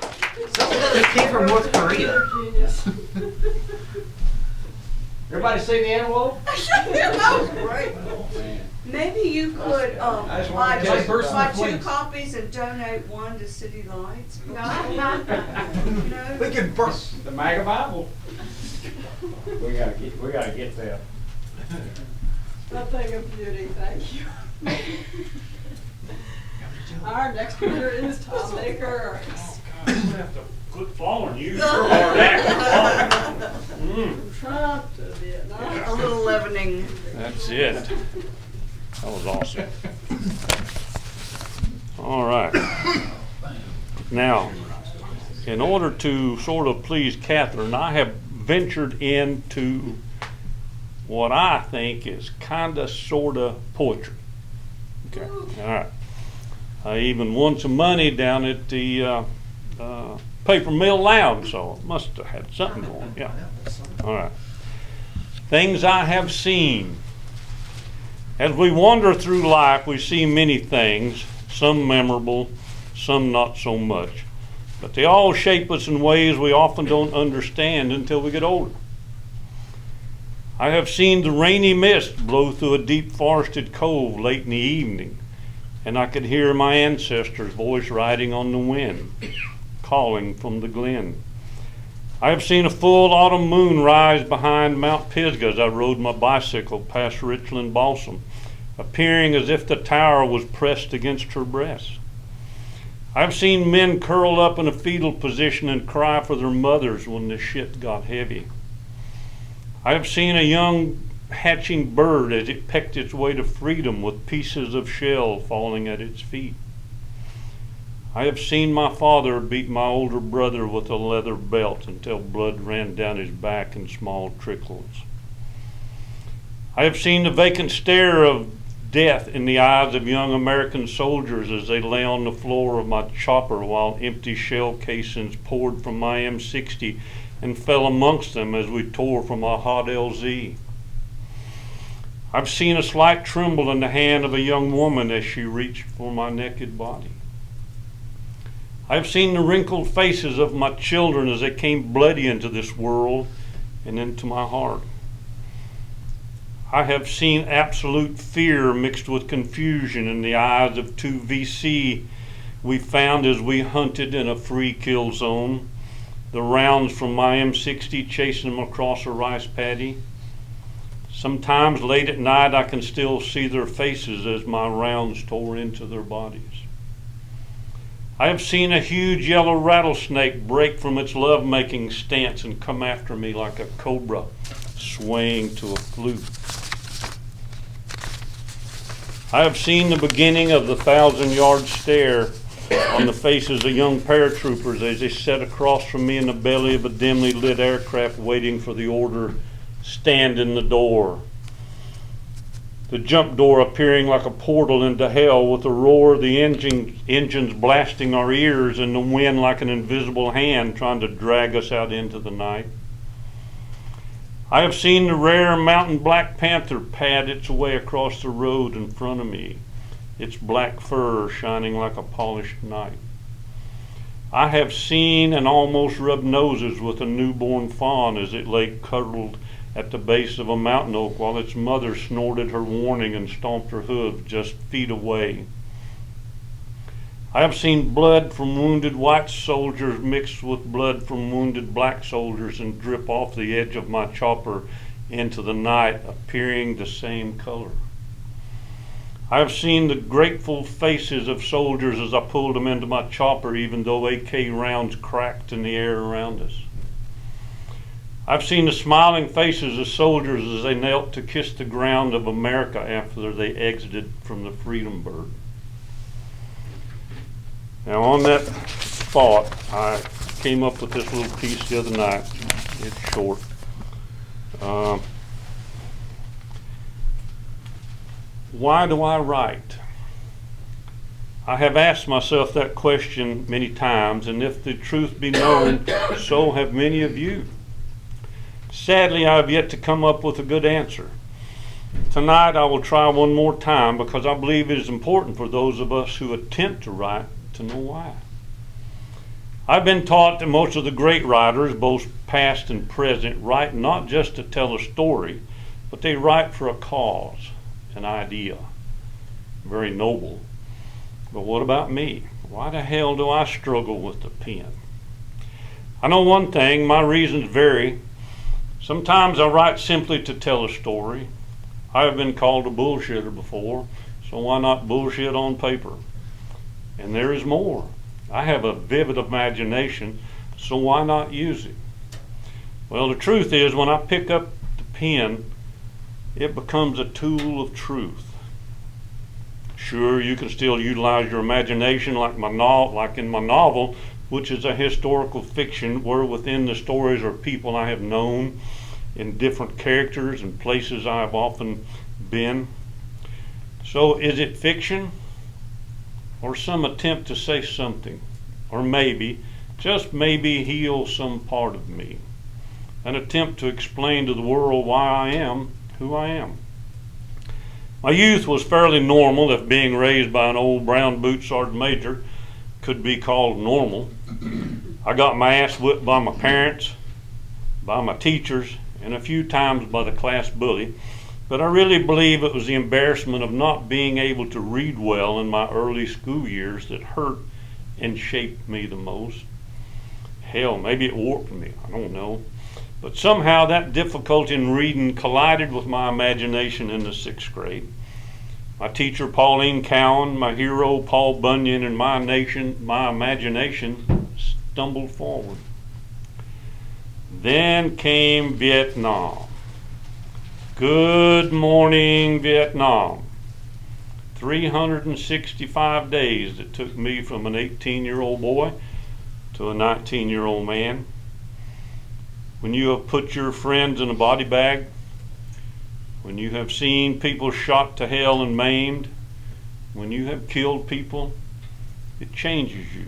C: it came from North Korea.
E: Everybody see the envelope?
A: That was great.
E: Man.
G: Maybe you could
E: I just
G: buy
E: wanted to take personal
G: buy 2
E: points.
G: copies and donate 1 to City Lights. You know?
C: We could burn.
E: The MAGA Bible. We gotta get that.
A: That thing of beauty, thank you. Our next reader is Tom Baker.
F: I'm gonna have to quit following you. You're hard acting.
A: From Trump to Vietnam.
G: A little leavening.
F: That's it. That was awesome. All right. Now, in order to sort of please Catherine, I have ventured into what I think is kind of sort of poetry. Okay. All right. I even won some money down at the paper mill loud, so it must have had something going. Yeah. All right. Things I have seen. As we wander through life, we see many things, some memorable, some not so much. But they all shape us in ways we often don't understand until we get older. I have seen the rainy mist blow through a deep forested cove late in the evening, and I could hear my ancestors' voice riding on the wind, calling from the glen. I have seen a full autumn moon rise behind Mount Pisgah as I rode my bicycle past Richland Balsam, appearing as if the tower was pressed against her breast. I have seen men curl up in a fetal position and cry for their mothers when the shit got heavy. I have seen a young hatching bird as it pecked its way to freedom with pieces of shell falling at its feet. I have seen my father beat my older brother with a leather belt until blood ran down his back in small trickles. I have seen the vacant stare of death in the eyes of young American soldiers as they lay on the floor of my chopper while empty shell casings poured from my M60 and fell amongst them as we tore from a hot LZ. I've seen a slight tremble in the hand of a young woman as she reached for my naked body. I've seen the wrinkled faces of my children as they came bloody into this world and into my heart. I have seen absolute fear mixed with confusion in the eyes of two VC we found as we hunted in a free kill zone, the rounds from my M60 chasing them across a rice paddy. Sometimes late at night I can still see their faces as my rounds tore into their bodies. I have seen a huge yellow rattlesnake break from its love-making stance and come after me like a cobra swaying to a flute. I have seen the beginning of the 1,000-yard stare on the faces of young paratroopers as they sat across from me in the belly of a dimly lit aircraft waiting for the order, stand in the door. The jump door appearing like a portal into hell with the roar of the engines blasting our ears and the wind like an invisible hand trying to drag us out into the night. I have seen the rare mountain black panther pad its way across the road in front of me, its black fur shining like a polished night. I have seen and almost rubbed noses with a newborn fawn as it lay cuddled at the base of a mountain oak while its mother snorted her warning and stomped her hooves just feet away. I have seen blood from wounded white soldiers mixed with blood from wounded black soldiers and drip off the edge of my chopper into the night, appearing the same color. I have seen the grateful faces of soldiers as I pulled them into my chopper, even though AK rounds cracked in the air around us. I've seen the smiling faces of soldiers as they knelt to kiss the ground of America after they exited from the Freedom Bird. Now on that thought, I came up with this little piece the other night. It's short. Why do I write? I have asked myself that question many times, and if the truth be known, so have many of you. Sadly, I have yet to come up with a good answer. Tonight I will try one more time because I believe it is important for those of us who attempt to write to know why. I've been taught that most of the great writers, both past and present, write not just to tell a story, but they write for a cause, an idea. Very noble. But what about me? Why the hell do I struggle with the pen? I know one thing, my reasons vary. Sometimes I write simply to tell a story. I have been called a bullshitter before, so why not bullshit on paper? And there is more. I have a vivid imagination, so why not use it? Well, the truth is, when I pick up the pen, it becomes a tool of truth. Sure, you can still utilize your imagination like in my novel, which is a historical fiction where within the stories are people I have known in different characters and places I have often been. So is it fiction or some attempt to say something, or maybe just maybe heal some part of me. An attempt to explain to the world why I am who I am. My youth was fairly normal, if being raised by an old brown boot sergeant major could be called normal. I got my ass whipped by my parents, by my teachers, and a few times by the class bully, but I really believe it was the embarrassment of not being able to read well in my early school years that hurt and shaped me the most. Hell, maybe it warped me, I don't know. But somehow that difficulty in reading collided with my imagination in the 6th grade. My teacher, Pauline Cowan, my hero, Paul Bunyan, and my imagination stumbled forward. Then came Vietnam. Good morning, Vietnam. 365 days it took me from an 18-year-old boy to a 19-year-old man. When you have put your friends in a body bag, when you have seen people shot to hell and maimed, when you have killed people, it changes you.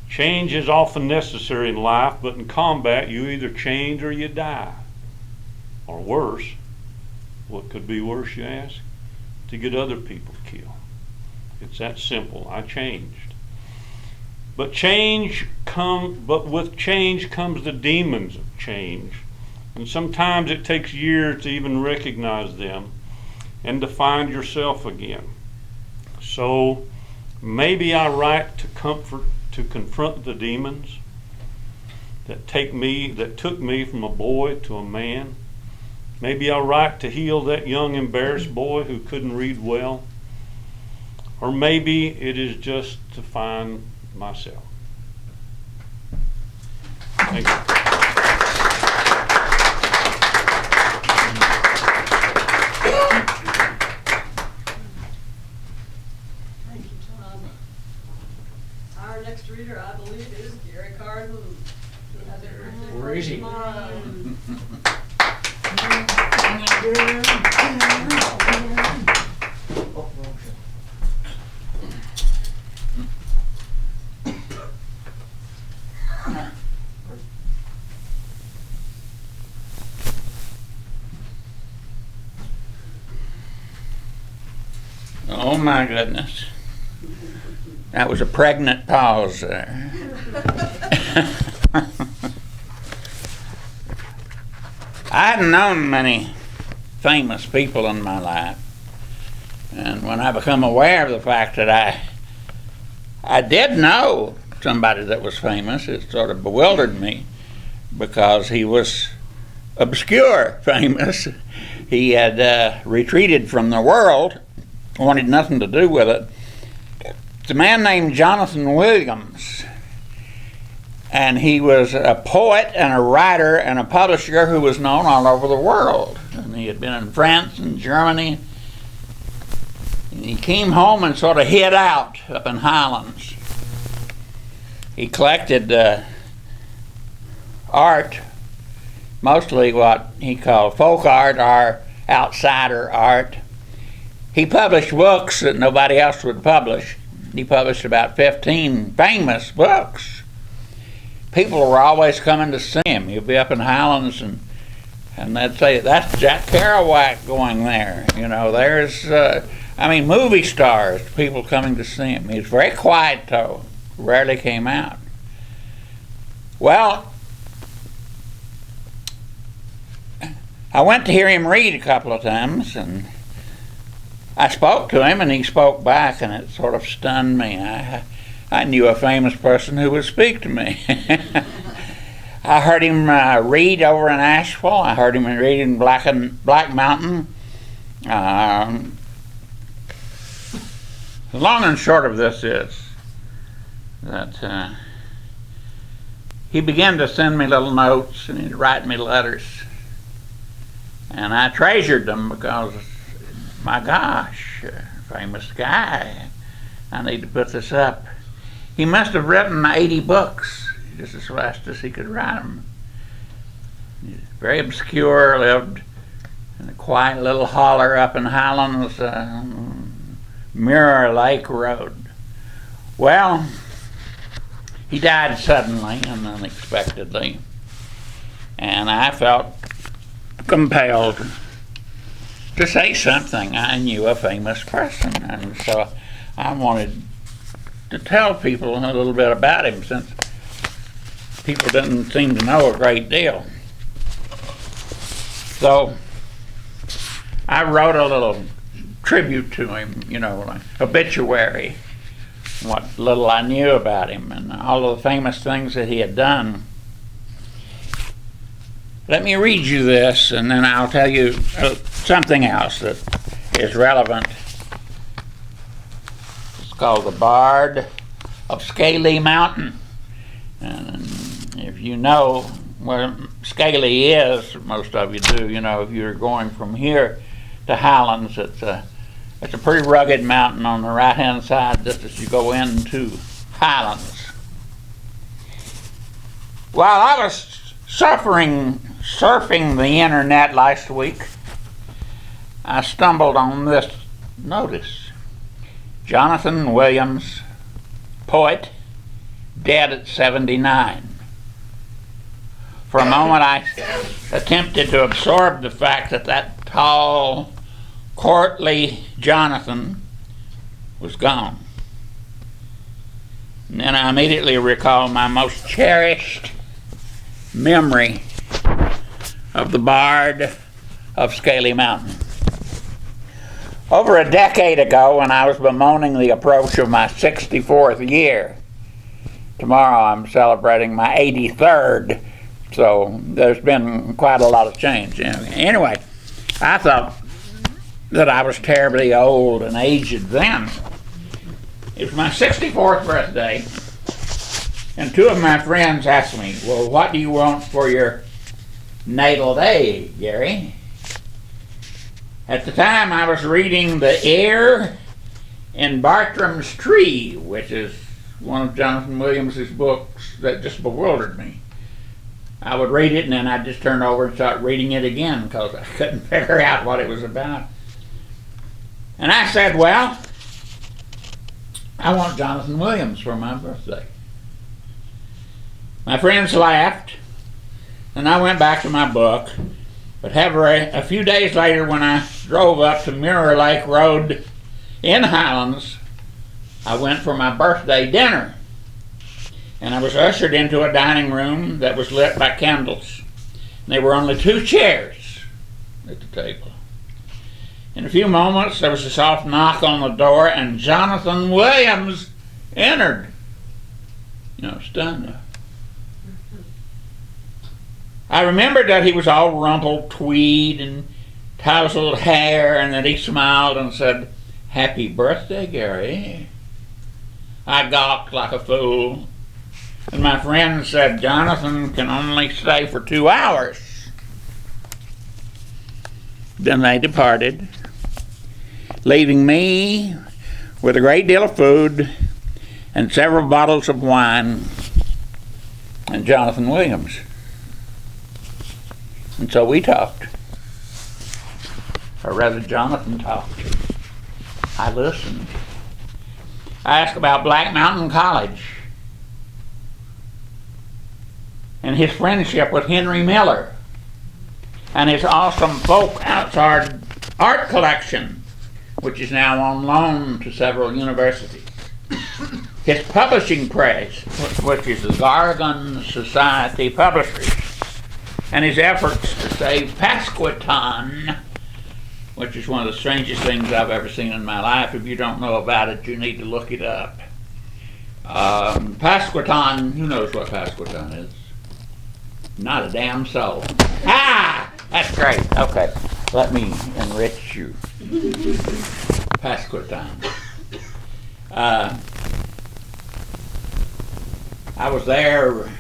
F: Change is often necessary in life, but in combat you either change or you die. Or worse, what could be worse, you ask? To get other people killed. It's that simple. I changed. But with change comes the demons of change. And sometimes it takes years to even recognize them and to find yourself again. So maybe I write to confront the demons that took me from a boy to a man. Maybe I write to heal that young embarrassed boy who couldn't read well. Or maybe it is just to find myself. Thank you.
A: Thank you, Tom. Our next reader, I believe, is Gary Cardin, who has a birthday
E: Where is he?
A: tomorrow.
H: Oh my goodness. That was a pregnant pause there. I hadn't known many famous people in my life. And when I become aware of the fact that I did know somebody that was famous, it sort of bewildered me because he was obscure famous. He had retreated from the world, wanted nothing to do with it. It's a man named Jonathan Williams, and he was a poet and a writer and a publisher who was known all over the world. And he had been in France and Germany. And he came home and sort of hid out up in Highlands. He collected art, mostly what he called folk art or outsider art. He published books that nobody else would publish. He published about 15 famous books. People were always coming to see him. He'd be up in Highlands and they'd say, "That's Jack Kerouac going there." You know, there's, movie stars, people coming to see him. He was very quiet though, rarely came out. Well, I went to hear him read a couple of times, and I spoke to him and he spoke back, and it sort of stunned me. I knew a famous person who would speak to me. I heard him read over in Asheville. I heard him read in Black Mountain. The long and short of this is that he began to send me little notes and he'd write me letters. And I treasured them because, my gosh, famous guy. I need to put this up. He must have written 80 books, just as fast as he could write them. He's very obscure, lived in a quiet little holler up in Highlands, Mirror Lake Road. Well, he died suddenly and unexpectedly, and I felt compelled to say something. I knew a famous person, and so I wanted to tell people a little bit about him, since people didn't seem to know a great deal. So I wrote a little tribute to him, like obituary, what little I knew about him and all of the famous things that he had done. Let me read you this, and then I'll tell you something else that is relevant. It's called The Bard of Scaly Mountain. And if you know where Scaly is, most of you do, if you're going from here to Highlands, it's a pretty rugged mountain on the right-hand side just as you go into Highlands. While I was surfing the internet last week, I stumbled on this notice. Jonathan Williams, poet, dead at 79. For a moment I attempted to absorb the fact that tall, courtly Jonathan was gone. And then I immediately recalled my most cherished memory of the Bard of Scaly Mountain. Over a decade ago, when I was bemoaning the approach of my 64th year, tomorrow I'm celebrating my 83rd, so there's been quite a lot of change. Anyway, I thought that I was terribly old and aged then. It was my 64th birthday, and two of my friends asked me, "Well, what do you want for your natal day, Gary?" At the time, I was reading The Air in Bartram's Tree, which is one of Jonathan Williams' books that just bewildered me. I would read it, and then I'd just turn over and start reading it again because I couldn't figure out what it was about. And I said, well, I want Jonathan Williams for my birthday. My friends laughed, and I went back to my book. But a few days later, when I drove up to Mirror Lake Road in Highlands, I went for my birthday dinner. And I was ushered into a dining room that was lit by candles. And there were only two chairs at the table. In a few moments, there was a soft knock on the door, and Jonathan Williams entered. Stunned. I remembered that he was all rumpled tweed and tousled hair, and that he smiled and said, "Happy birthday, Gary." I gawked like a fool, and my friend said, "Jonathan can only stay for 2 hours." Then they departed, leaving me with a great deal of food and several bottles of wine and Jonathan Williams. And so we talked. Or rather, Jonathan talked. I listened. I asked about Black Mountain College and his friendship with Henry Miller and his awesome folk outside art collection, which is now on loan to several universities. His publishing press, which is the Gargan Society Publishers, and his efforts to save Pasquotan, which is one of the strangest things I've ever seen in my life. If you don't know about it, you need to look it up. Pasquotan, who knows what Pasquotan is? Not a damn soul. Ah! That's great. Okay, let me enrich you. Pasquotan. I was there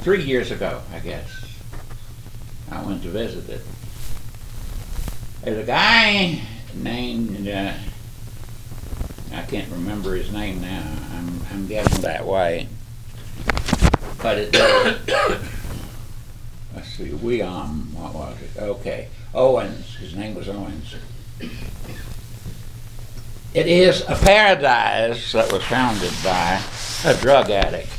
H: 3 years ago, I guess. I went to visit it. There's a guy named, I can't remember his name now. I'm guessing that way. But it, let's see, what was it? Okay, Owens. His name was Owens. It is a paradise that was founded by a drug addict.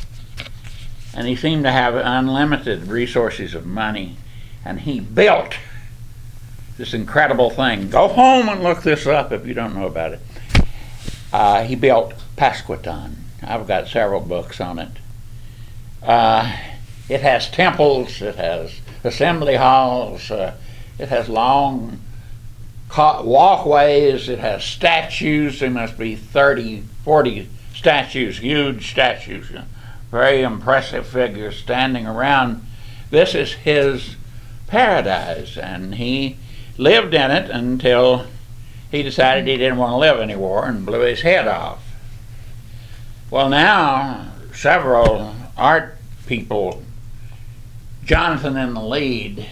H: And he seemed to have unlimited resources of money. And he built this incredible thing. Go home and look this up if you don't know about it. He built Pasquotan. I've got several books on it. It has temples, it has assembly halls, it has long walkways, it has statues. There must be 30, 40 statues, huge statues, very impressive figures standing around. This is his paradise, and he lived in it until he decided he didn't want to live anymore and blew his head off. Well, now several art people, Jonathan in the lead,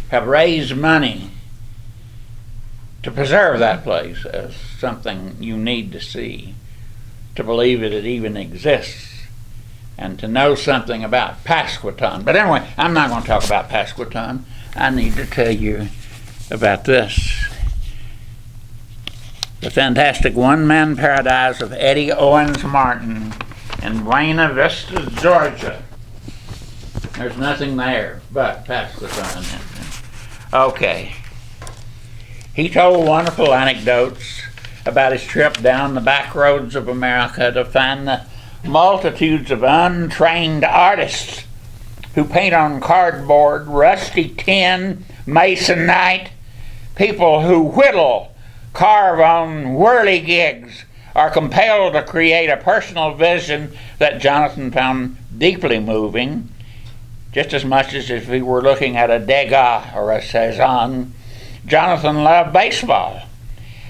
H: have raised money to preserve that place as something you need to see, to believe that it even exists, and to know something about Pasquotan. But anyway, I'm not going to talk about Pasquotan. I need to tell you about this. The fantastic one-man paradise of Eddie Owens Martin in Buena Vista, Georgia. There's nothing there but Pasquotan. Okay. He told wonderful anecdotes about his trip down the back roads of America to find the multitudes of untrained artists who paint on cardboard, rusty tin, masonite, people who whittle, carve on whirligigs, are compelled to create a personal vision that Jonathan found deeply moving, just as much as if he were looking at a Degas or a Cezanne. Jonathan loved baseball,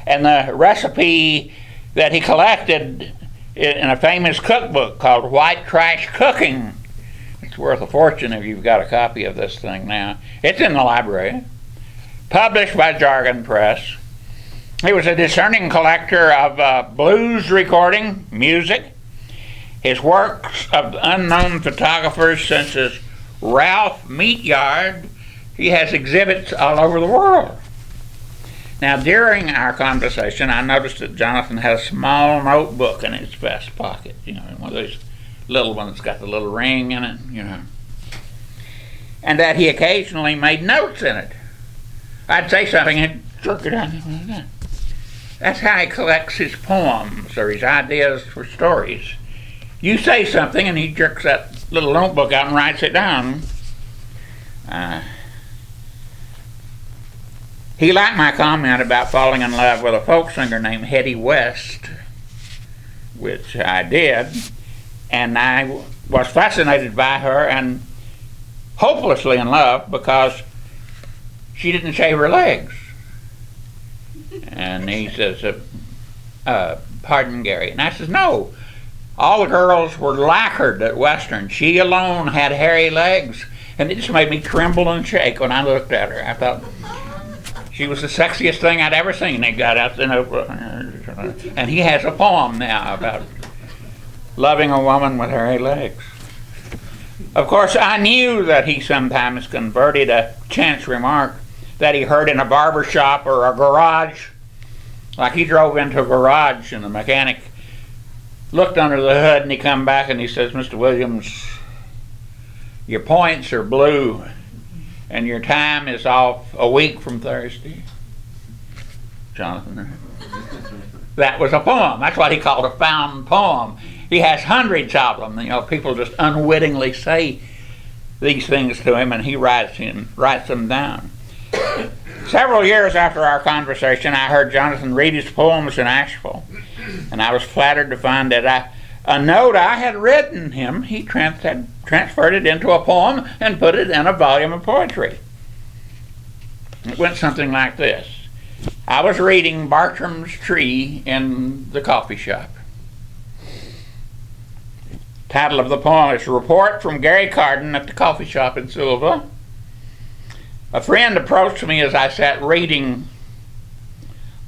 H: and the recipe that he collected in a famous cookbook called White Trash Cooking. It's worth a fortune if you've got a copy of this thing now. It's in the library. Published by Jargon Press. He was a discerning collector of blues recording, music. His works of unknown photographers such as Ralph Meatyard. He has exhibits all over the world. Now, during our conversation, I noticed that Jonathan had a small notebook in his vest pocket. You know, one of those little ones that's got the little ring in it, you know. And that he occasionally made notes in it. I'd say something and he'd jerk it out. That's how he collects his poems or his ideas for stories. You say something and he jerks that little notebook out and writes it down. He liked my comment about falling in love with a folk singer named Hetty West, which I did, and I was fascinated by her and hopelessly in love because she didn't shave her legs. And he says, pardon, Gary. And I says, no, all the girls were lacquered at Western. She alone had hairy legs. And it just made me tremble and shake when I looked at her. I thought she was the sexiest thing I'd ever seen. They got out, you know, and he has a poem now about loving a woman with hairy legs. Of course, I knew that he sometimes converted a chance remark that he heard in a barber shop or a garage. Like he drove into a garage and the mechanic looked under the hood and he come back and he says, Mr. Williams, your points are blue and your time is off a week from Thursday. Jonathan. That was a poem. That's what he called a found poem. He has hundreds of them. You know, people just unwittingly say these things to him and he writes them down. Several years after our conversation, I heard Jonathan read his poems in Asheville, and I was flattered to find that a note I had written him, he transferred it into a poem and put it in a volume of poetry. It went something like this. I was reading Bartram's Tree in the coffee shop. Title of the poem is Report from Gary Carden at the coffee shop in Sylva. A friend approached me as I sat reading.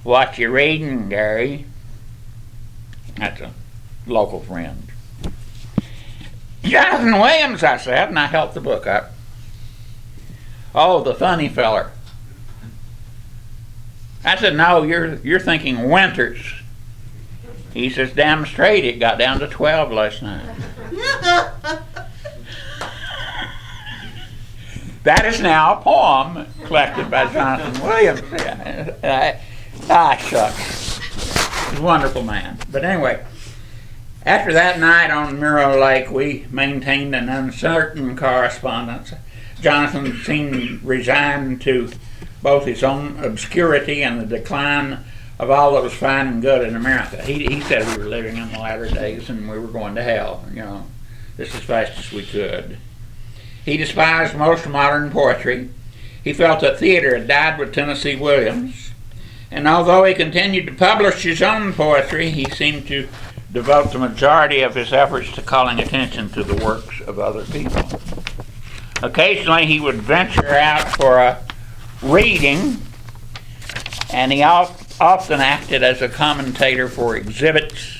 H: What you reading, Gary? That's a local friend. Jonathan Williams, I said, and I held the book up. Oh, the funny feller. I said, no, you're thinking Winters. He says, damn straight, it got down to 12 last night. That is now a poem collected by Jonathan Williams. Shucks. He's a wonderful man. But anyway, after that night on Miro Lake, we maintained an uncertain correspondence. Jonathan seemed resigned to both his own obscurity and the decline of all that was fine and good in America. He said we were living in the latter days and we were going to hell, just as fast as we could. He despised most modern poetry. He felt that theater had died with Tennessee Williams. And although he continued to publish his own poetry, he seemed to devote the majority of his efforts to calling attention to the works of other people. Occasionally he would venture out for a reading, and he often acted as a commentator for exhibits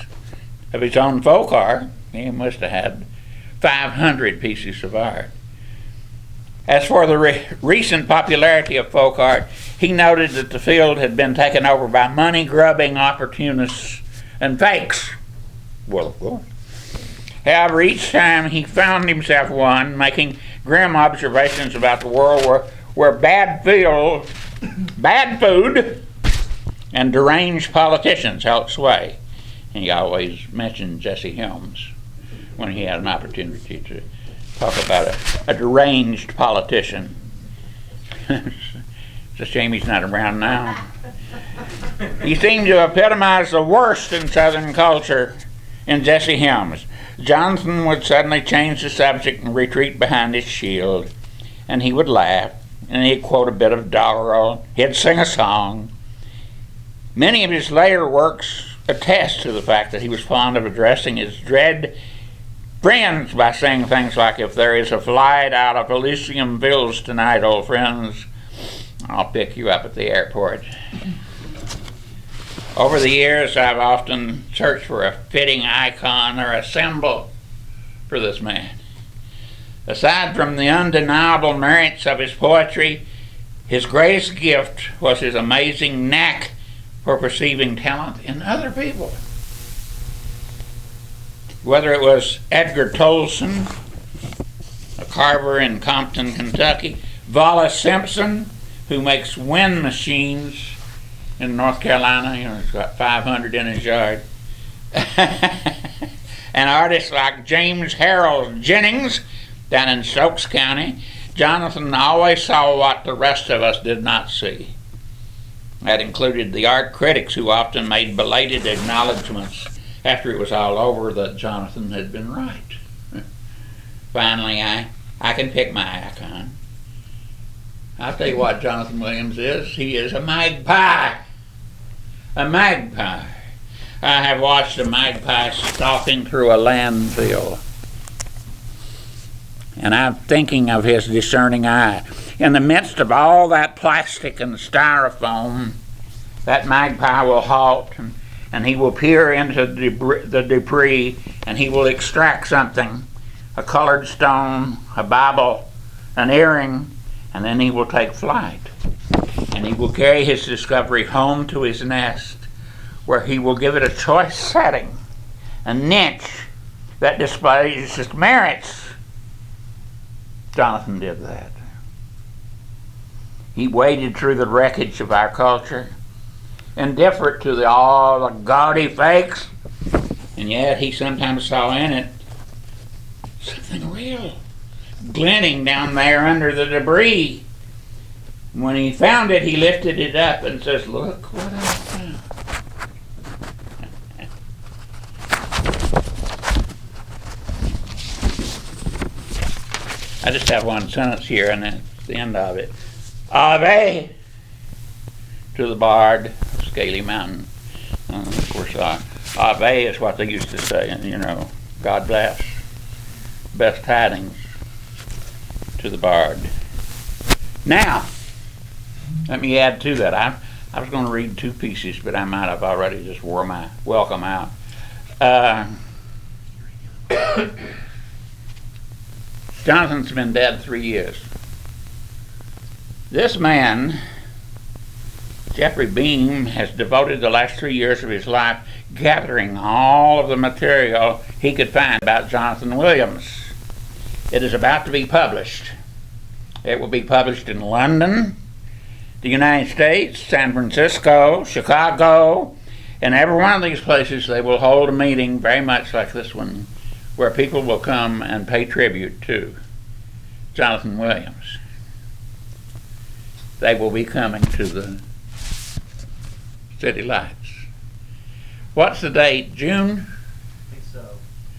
H: of his own folk art. He must have had 500 pieces of art. As for the recent popularity of folk art, he noted that the field had been taken over by money-grubbing opportunists and fakes. Well. However, each time he found himself making grim observations about the world where bad food, and deranged politicians held sway. And he always mentioned Jesse Helms when he had an opportunity to talk about a deranged politician. It's a shame he's not around now. He seemed to epitomize the worst in Southern culture in Jesse Helms. Jonathan would suddenly change the subject and retreat behind his shield, and he would laugh, and he'd quote a bit of doggerel, he'd sing a song. Many of his later works attest to the fact that he was fond of addressing his dread friends by saying things like, if there is a flight out of Elysium Fields tonight, old friends, I'll pick you up at the airport. Over the years, I've often searched for a fitting icon or a symbol for this man. Aside from the undeniable merits of his poetry, his greatest gift was his amazing knack for perceiving talent in other people. Whether it was Edgar Tolson, a carver in Compton, Kentucky, Wallace Simpson, who makes wind machines in North Carolina, he's got 500 in his yard, and artists like James Harold Jennings down in Stokes County, Jonathan always saw what the rest of us did not see. That included the art critics who often made belated acknowledgments after it was all over that Jonathan had been right. Finally, I can pick my icon. I'll tell you what Jonathan Williams is. He is a magpie. A magpie. I have watched a magpie stalking through a landfill. And I'm thinking of his discerning eye. In the midst of all that plastic and styrofoam, that magpie will halt and he will peer into the debris and he will extract something, a colored stone, a Bible, an earring, and then he will take flight. And he will carry his discovery home to his nest, where he will give it a choice setting, a niche that displays its merits. Jonathan did that. He waded through the wreckage of our culture, indifferent to all the gaudy fakes, and yet he sometimes saw in it something real, glinting down there under the debris. When he found it, he lifted it up and says, "Look what I found." I just have one sentence here, and that's the end of it. Ave to the bard of Scaly Mountain. Of course, Ave is what they used to say, and God bless. Best tidings to the bard. Now, let me add to that. I was going to read two pieces, but I might have already just wore my welcome out. Jonathan's been dead 3 years. This man Jeffrey Beam has devoted the last 3 years of his life gathering all of the material he could find about Jonathan Williams. It is about to be published. It will be published in London, the United States, San Francisco, Chicago, and every one of these places they will hold a meeting very much like this one, where people will come and pay tribute to Jonathan Williams. They will be coming to the City Lights. What's the date? June?
I: I think so.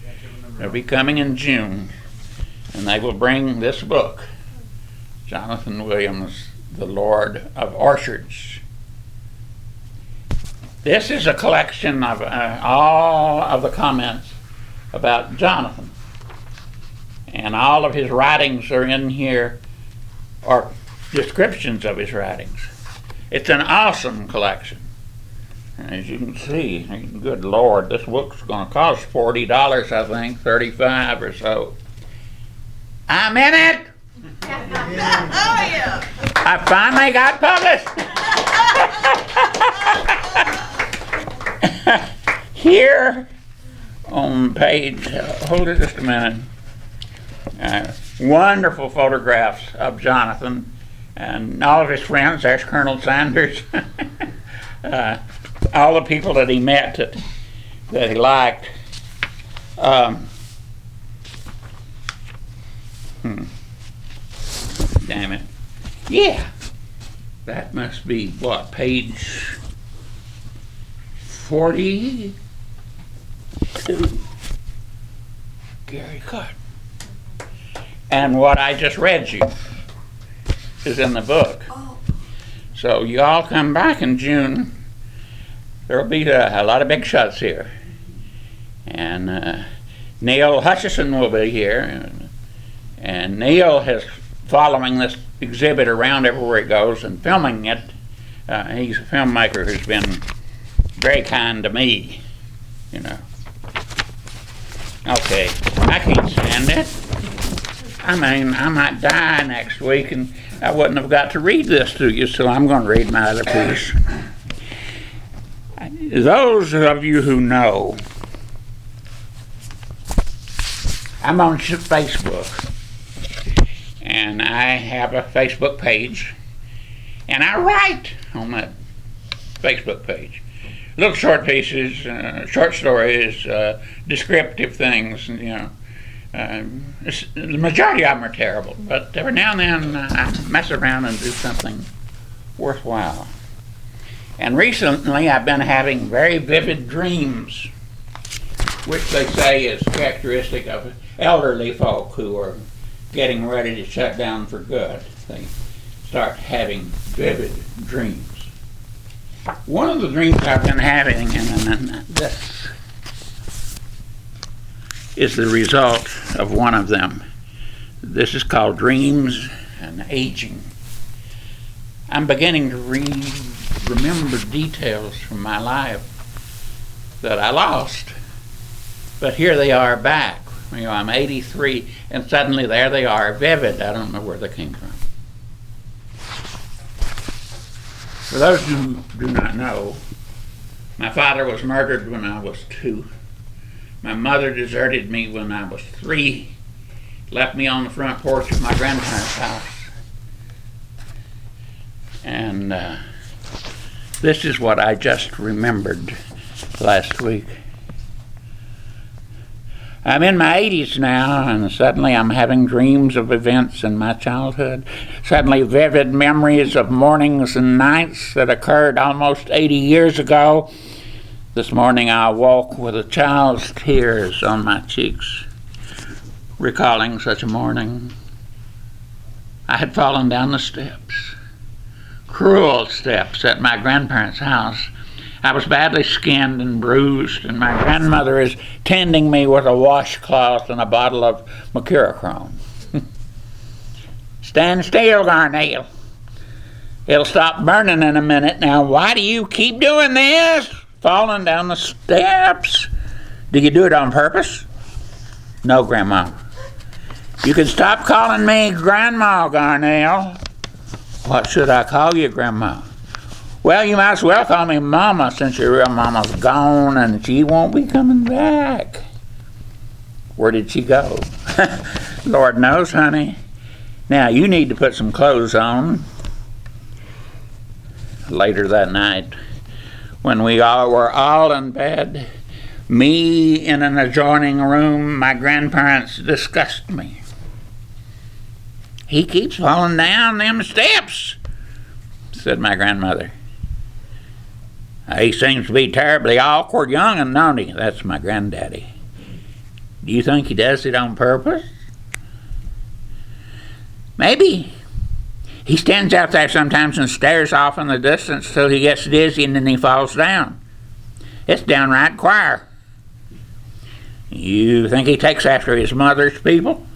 I: Yeah, I can't remember.
H: They'll be coming in June, and they will bring this book, Jonathan Williams, The Lord of Orchards. This is a collection of all of the comments about Jonathan, and all of his writings are in here, or descriptions of his writings. It's an awesome collection. And as you can see, good Lord, this book's going to cost $40, I think, $35 or so. I'm in it.
G: Oh, yeah.
H: I finally got published. Here on page, hold it just a minute. Wonderful photographs of Jonathan and all of his friends. There's Colonel Sanders. All the people that he met that he liked. Damn it. Yeah. That must be, what, page 42? Gary Card. And what I just read you is in the book. So you all come back in June. There'll be a lot of big shots here. And Neil Hutchison will be here. And Neil is following this exhibit around everywhere he goes and filming it. He's a filmmaker who's been very kind to me, you know. Okay, I can't stand it. I mean, I might die next week and I wouldn't have got to read this to you, so I'm going to read my other piece. Those of you who know, I'm on Facebook, and I have a Facebook page, and I write on that Facebook page. Little short pieces, short stories, descriptive things, you know. The majority of them are terrible, but every now and then I mess around and do something worthwhile. And recently I've been having very vivid dreams, which they say is characteristic of elderly folk who are getting ready to shut down for good. They start having vivid dreams. One of the dreams I've been having, and this is the result of one of them. This is called Dreams and Aging. I'm beginning to remember details from my life that I lost, but here they are back. You know, I'm 83, and suddenly there they are, vivid. I don't know where they came from. For those who do not know, my father was murdered when I was 2. My mother deserted me when I was 3, left me on the front porch of my grandparents' house. And this is what I just remembered last week. I'm in my 80s now, and suddenly I'm having dreams of events in my childhood. Suddenly vivid memories of mornings and nights that occurred almost 80 years ago. This morning I woke with a child's tears on my cheeks, recalling such a morning. I had fallen down the steps, cruel steps at my grandparents' house. I was badly skinned and bruised, and my grandmother is tending me with a washcloth and a bottle of mercurochrome. Stand still, Garnale. It'll stop burning in a minute. Now, why do you keep doing this? Falling down the steps. Do you do it on purpose? No, Grandma. You can stop calling me Grandma, Garnale. What should I call you, Grandma? Well, you might as well call me Mama since your real mama's gone and she won't be coming back. Where did she go? Lord knows, honey. Now, you need to put some clothes on. Later that night, when we all were all in bed, me in an adjoining room, my grandparents discussed me. "He keeps falling down them steps," said my grandmother. "He seems to be terribly awkward young'un, don't he?" That's my granddaddy. "Do you think he does it on purpose?" "Maybe. He stands out there sometimes and stares off in the distance till he gets dizzy and then he falls down. It's downright queer." "You think he takes after his mother's people?"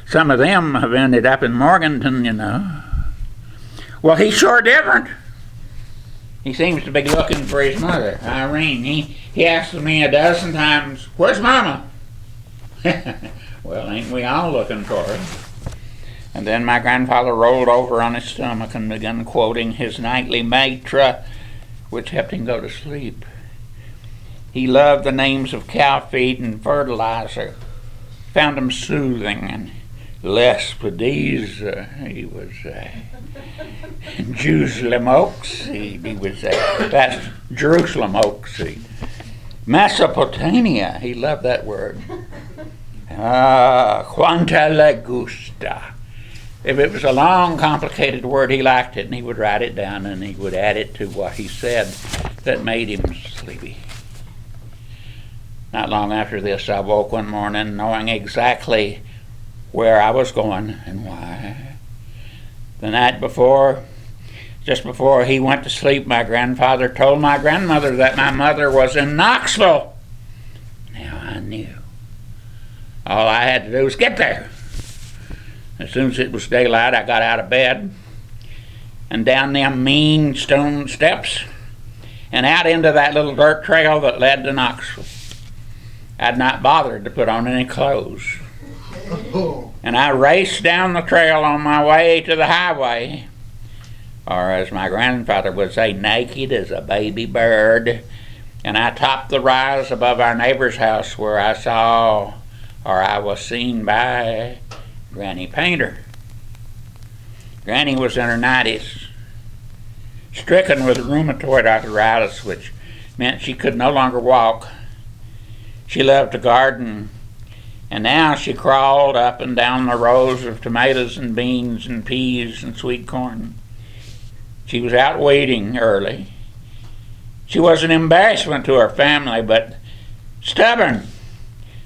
H: "Some of them have ended up in Morganton, you know." "Well, he's sure different. He seems to be looking for his mother, Irene. He asks me a dozen times, 'Where's Mama?'" Well, ain't we all looking for her? And then my grandfather rolled over on his stomach and began quoting his nightly mantra, which helped him go to sleep. He loved the names of cow feed and fertilizer, found them soothing, and Lespedise, he was Jerusalem Oak Seed, he was that's Jerusalem Oak Seed. Mesopotamia, he loved that word. Quanta le gusta. If it was a long, complicated word, he liked it, and he would write it down, and he would add it to what he said that made him sleepy. Not long after this, I woke one morning knowing exactly where I was going and why. The night before, just before he went to sleep, my grandfather told my grandmother that my mother was in Knoxville. Now I knew. All I had to do was get there. As soon as it was daylight, I got out of bed and down them mean stone steps and out into that little dirt trail that led to Knoxville. I'd not bothered to put on any clothes. And I raced down the trail on my way to the highway, or as my grandfather would say, naked as a baby bird. And I topped the rise above our neighbor's house where I saw, or I was seen by, Granny Painter. Granny was in her 90s, stricken with rheumatoid arthritis, which meant she could no longer walk. She loved to garden, and now she crawled up and down the rows of tomatoes and beans and peas and sweet corn. She was out weeding early. She was an embarrassment to her family, but stubborn.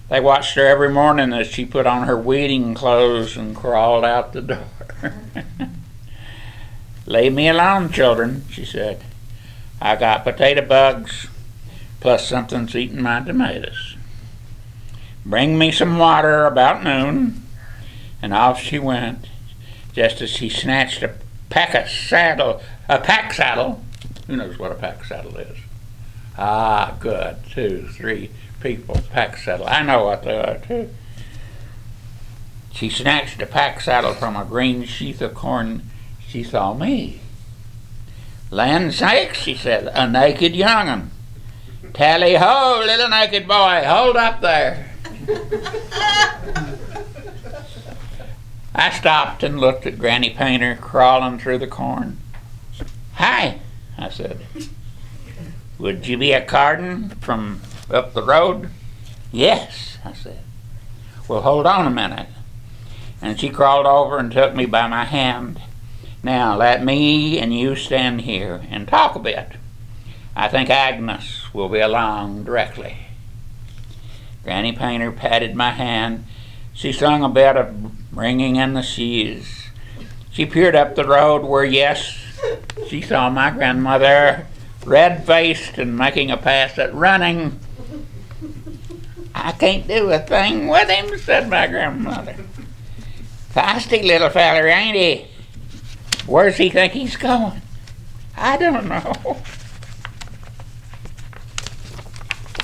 H: They watched her every morning as she put on her weeding clothes and crawled out the door. "Leave me alone, children," she said. "I got potato bugs, plus something's eating my tomatoes. Bring me some water about noon." And off she went, just as she snatched a pack saddle. Who knows what a pack saddle is? Ah, good. 2, 3 people, pack saddle. I know what they are, too. She snatched a pack saddle from a green sheath of corn. She saw me. "Land sakes," she said, "a naked young'un. Tally ho, little naked boy, hold up there." I stopped and looked at Granny Painter crawling through the corn. "Hi," I said. "Would you be a cardin' from up the road?" "Yes," I said. "Well, hold on a minute." And she crawled over and took me by my hand. "Now let me and you stand here and talk a bit. I think Agnes will be along directly." Granny Painter patted my hand. She sung a bit of Ringing in the Sheaves. She peered up the road where, yes, she saw my grandmother, red-faced and making a pass at running. "I can't do a thing with him," said my grandmother. "Feisty little feller, ain't he? Where's he think he's going?" "I don't know."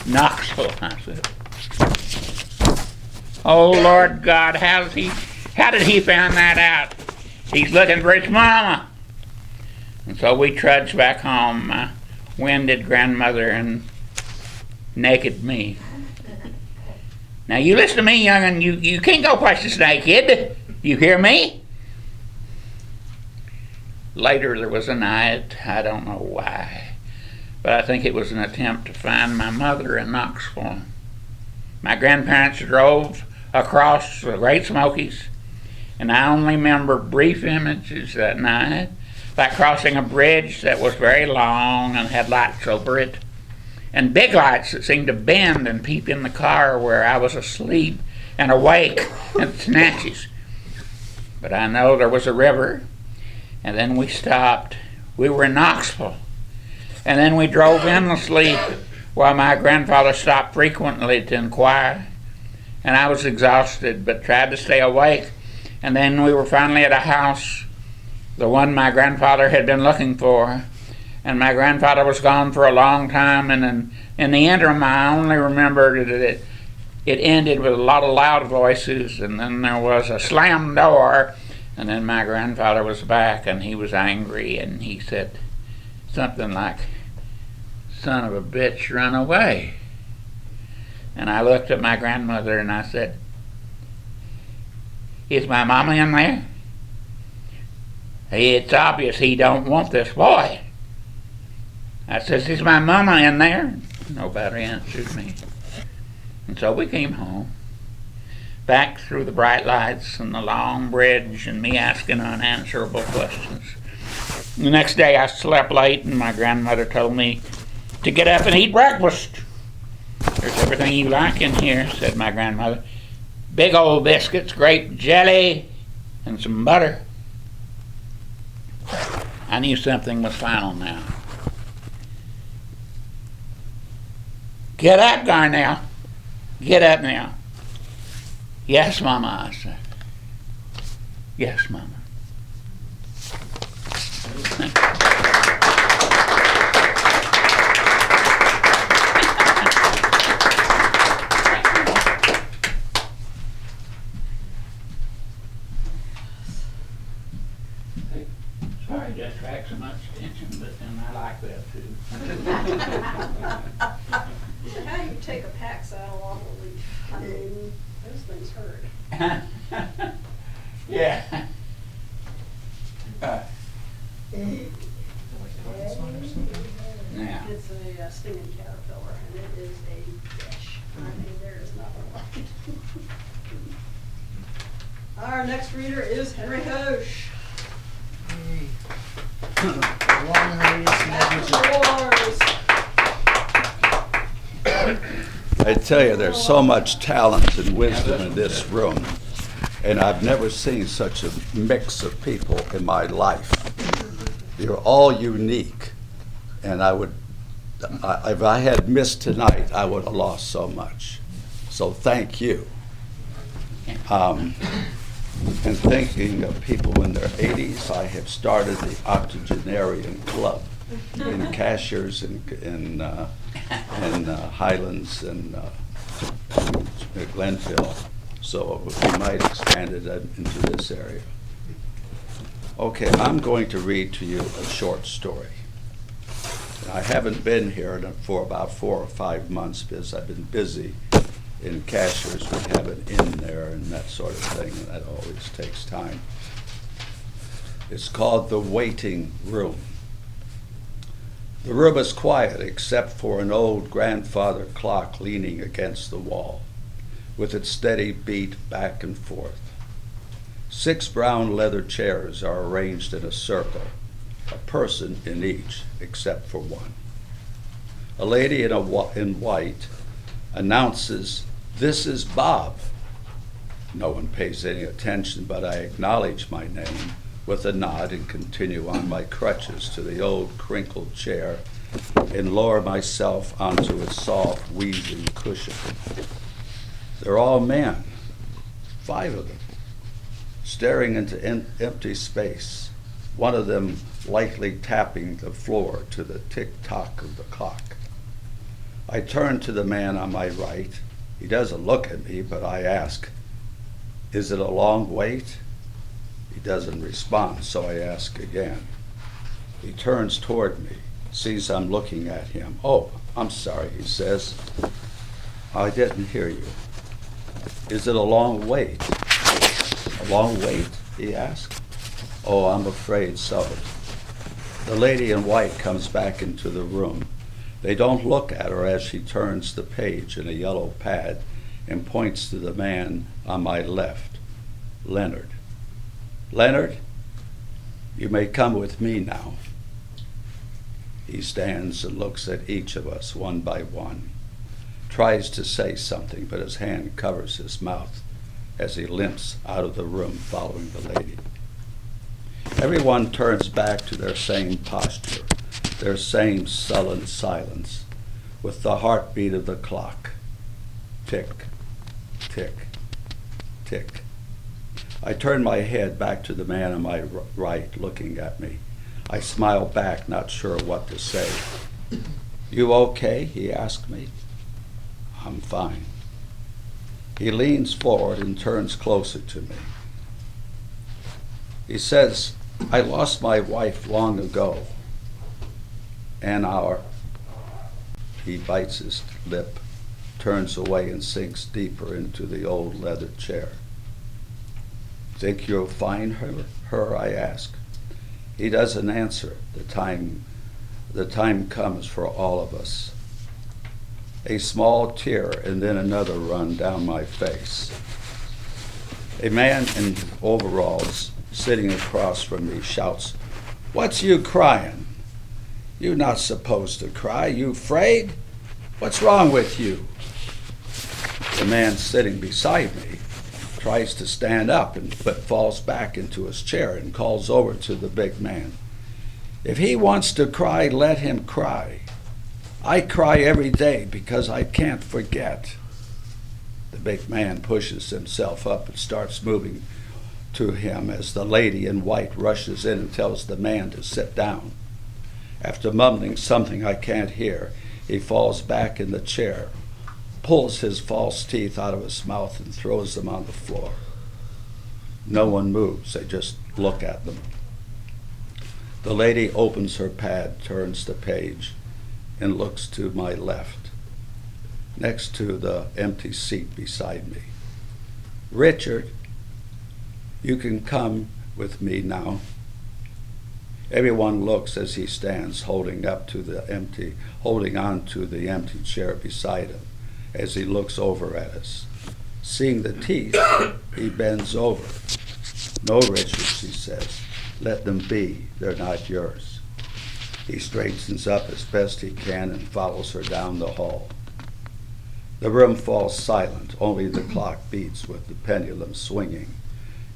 H: "Knoxville," I said. "Oh, Lord God, how did he find that out? He's looking for his mama." And so we trudged back home, my winded grandmother and naked me. Now you listen to me, young'un, you can't go places naked. You hear me? Later there was a night, I don't know why, but I think it was an attempt to find my mother in Knoxville. My grandparents drove across the Great Smokies, and I only remember brief images that night, like crossing a bridge that was very long and had lights over it, and big lights that seemed to bend and peep in the car where I was asleep and awake in snatches. But I know there was a river, and then we stopped. We were in Knoxville, and then we drove endlessly while my grandfather stopped frequently to inquire, and I was exhausted but tried to stay awake. And then we were finally at a house, the one my grandfather had been looking for, and my grandfather was gone for a long time, and in the interim I only remembered that it ended with a lot of loud voices, and then there was a slammed door, and then my grandfather was back, and he was angry, and he said something like, "Son of a bitch, run away." And I looked at my grandmother and I said, "Is my mama in there? It's obvious he don't want this boy." I says, "Is my mama in there?" Nobody answered me. And so we came home, back through the bright lights and the long bridge and me asking unanswerable questions. The next day I slept late and my grandmother told me to get up and eat breakfast. "There's everything you like in here," said my grandmother. "Big old biscuits, grape jelly, and some butter." I knew something was final now. "Get up, Darnell. Get up now." "Yes, Mama," I said. "Yes, Mama." Sorry to attract so much attention, but then I like that too.
A: How you take a pack saddle off a leaf? I mean, those things hurt.
H: Yeah. Now,
A: It's a stinging caterpillar, and it is a fish. I mean, there is nothing like it. Our next reader is Henry Hoche.
J: I tell you, there's so much talent and wisdom in this room, and I've never seen such a mix of people in my life. You're all unique, and if I had missed tonight, I would have lost so much. So thank you. And thinking of people in their 80s, I have started the octogenarian club in Cashiers in Highlands and Glenville. So we might expand it into this area. Okay, I'm going to read to you a short story. I haven't been here for about 4 or 5 months because I've been busy in Cashiers. We have an inn there and that sort of thing, and that always takes time. It's called The Waiting Room. The room is quiet except for an old grandfather clock leaning against the wall, with its steady beat back and forth. 6 brown leather chairs are arranged in a circle, a person in each except for one. A lady in white announces, "This is Bob." No one pays any attention, but I acknowledge my name with a nod and continue on my crutches to the old crinkled chair and lower myself onto its soft, wheezing cushion. They're all men, 5 of them, staring into empty space, one of them lightly tapping the floor to the tick-tock of the clock. I turn to the man on my right. He doesn't look at me, but I ask, "Is it a long wait?" He doesn't respond, so I ask again, He turns toward me, sees I'm looking at him. "Oh, I'm sorry," he says. "I didn't hear you. Is it a long wait?" "A long wait?" he asked. "Oh, I'm afraid so." The lady in white comes back into the room. They don't look at her as she turns the page in a yellow pad and points to the man on my left, Leonard. "Leonard, you may come with me now." He stands and looks at each of us one by one, tries to say something, but his hand covers his mouth as he limps out of the room following the lady. Everyone turns back to their same posture, their same sullen silence, with the heartbeat of the clock. Tick, tick, tick. I turn my head back to the man on my right, looking at me. I smile back, not sure what to say. "You okay?" he asked me. "I'm fine." He leans forward and turns closer to me. He says, "I lost my wife long ago, and He bites his lip, turns away and sinks deeper into the old leather chair. "Think you'll find her?" I ask. He doesn't answer. The time comes for all of us. A small tear and then another run down my face. A man in overalls sitting across from me shouts, "What's you crying? You not supposed to cry. You afraid? What's wrong with you?" The man sitting beside me tries to stand up but falls back into his chair and calls over to the big man. "If he wants to cry, let him cry. I cry every day because I can't forget." The big man pushes himself up and starts moving to him as the lady in white rushes in and tells the man to sit down. After mumbling something I can't hear, he falls back in the chair, pulls his false teeth out of his mouth and throws them on the floor. No one moves. They just look at them. The lady opens her pad, turns the page, and looks to my left, next to the empty seat beside me. "Richard, you can come with me now." Everyone looks as he stands, holding on to the empty chair beside him as he looks over at us. Seeing the teeth, he bends over. "No, Richard," she says. "Let them be. They're not yours." He straightens up as best he can and follows her down the hall. The room falls silent. Only the clock beats with the pendulum swinging,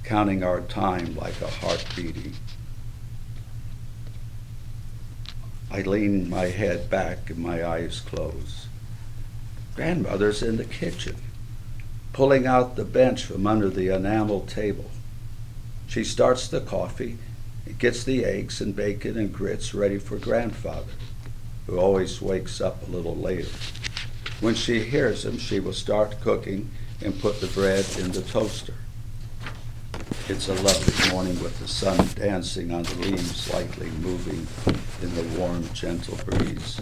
J: counting our time like a heart beating. I lean my head back and my eyes close. Grandmother's in the kitchen, pulling out the bench from under the enamel table. She starts the coffee and gets the eggs and bacon and grits ready for Grandfather, who always wakes up a little later. When she hears him, she will start cooking and put the bread in the toaster. It's a lovely morning with the sun dancing on the leaves, slightly moving in the warm, gentle breeze.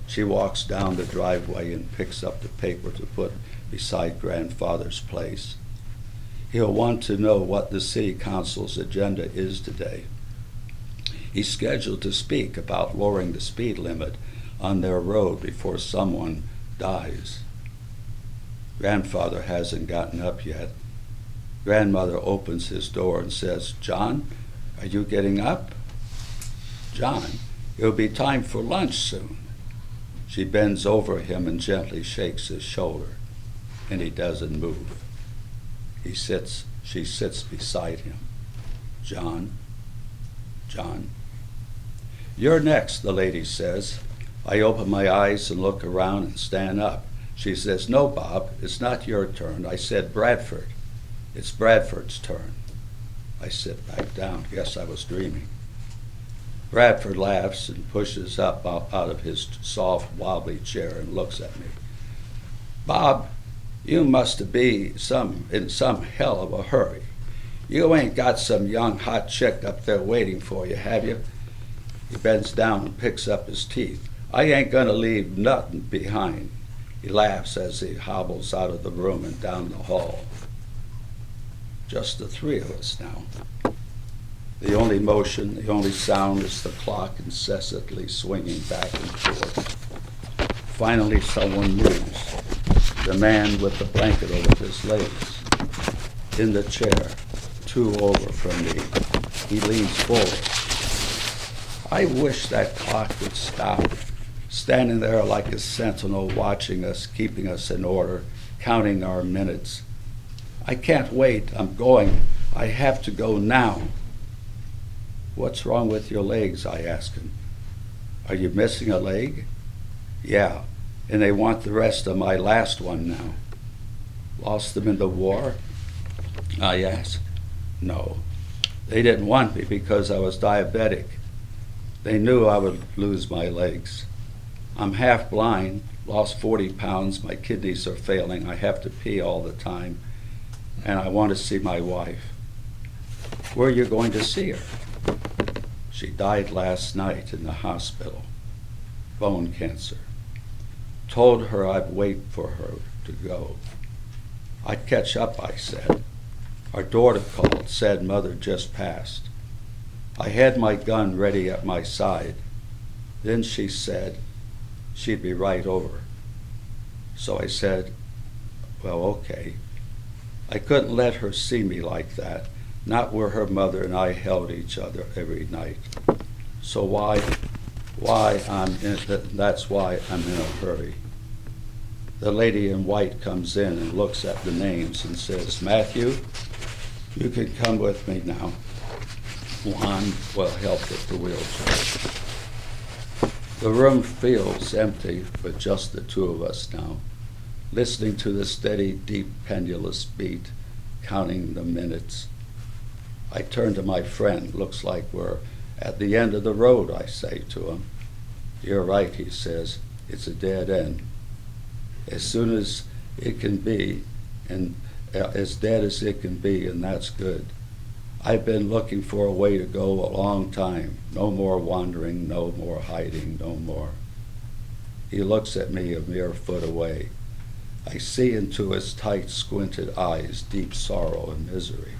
J: She walks down the driveway and picks up the paper to put beside Grandfather's place. He'll want to know what the city council's agenda is today. He's scheduled to speak about lowering the speed limit on their road before someone dies. Grandfather hasn't gotten up yet. Grandmother opens his door and says, "John, are you getting up?" "John, it'll be time for lunch soon." She bends over him and gently shakes his shoulder, and he doesn't move. She sits beside him. "John, John." "You're next," the lady says. I open my eyes and look around and stand up. She says, "No, Bob, it's not your turn. I said Bradford. It's Bradford's turn." I sit back down. Guess I was dreaming. Bradford laughs and pushes up out of his soft, wobbly chair and looks at me. "Bob, you must be in some hell of a hurry. You ain't got some young hot chick up there waiting for you, have you?" He bends down and picks up his teeth. I ain't gonna leave nothing behind. He laughs as he hobbles out of the room and down the hall. Just the three of us now. The only motion, the only sound is the clock incessantly swinging back and forth. Finally, someone moves. The man with the blanket over his legs. In the chair, 2 over from me. He leans forward. I wish that clock would stop, standing there like a sentinel watching us, keeping us in order, counting our minutes. I can't wait. I'm going. I have to go now. What's wrong with your legs? I ask him. Are you missing a leg? Yeah, and they want the rest of my last one now. Lost them in the war? I ask. No, they didn't want me because I was diabetic. They knew I would lose my legs. I'm half blind, lost 40 pounds, my kidneys are failing, I have to pee all the time, and I want to see my wife. Where are you going to see her? She died last night in the hospital, bone cancer. Told her I'd wait for her to go. I'd catch up, I said. Our daughter called, said mother just passed. I had my gun ready at my side. Then she said she'd be right over. So I said, well, okay. I couldn't let her see me like that, not where her mother and I held each other every night. So that's why I'm in a hurry. The lady in white comes in and looks at the names and says, Matthew, you can come with me now. Juan will help with the wheelchair. The room feels empty with just the two of us now, listening to the steady, deep, pendulous beat, counting the minutes. I turn to my friend. Looks like we're at the end of the road, I say to him. You're right, he says. It's a dead end. As soon as it can be, and as dead as it can be, and that's good. I've been looking for a way to go a long time. No more wandering, no more hiding, no more. He looks at me a mere foot away. I see into his tight, squinted eyes deep sorrow and misery.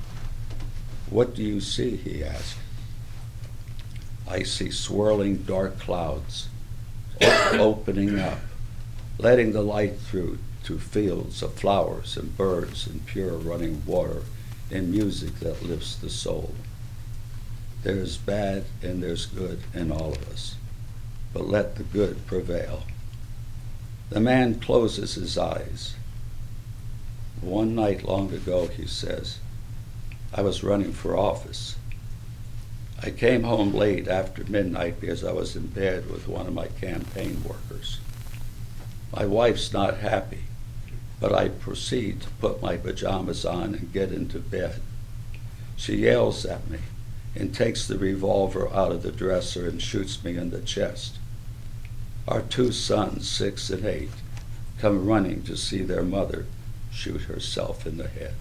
J: What do you see? He asked. I see swirling dark clouds opening up, letting the light through to fields of flowers and birds and pure running water and music that lifts the soul. There's bad and there's good in all of us, but let the good prevail. The man closes his eyes. One night long ago, he says, I was running for office. I came home late after midnight because I was in bed with one of my campaign workers. My wife's not happy, but I proceed to put my pajamas on and get into bed. She yells at me and takes the revolver out of the dresser and shoots me in the chest. Our 2 sons, 6 and 8, come running to see their mother shoot herself in the head.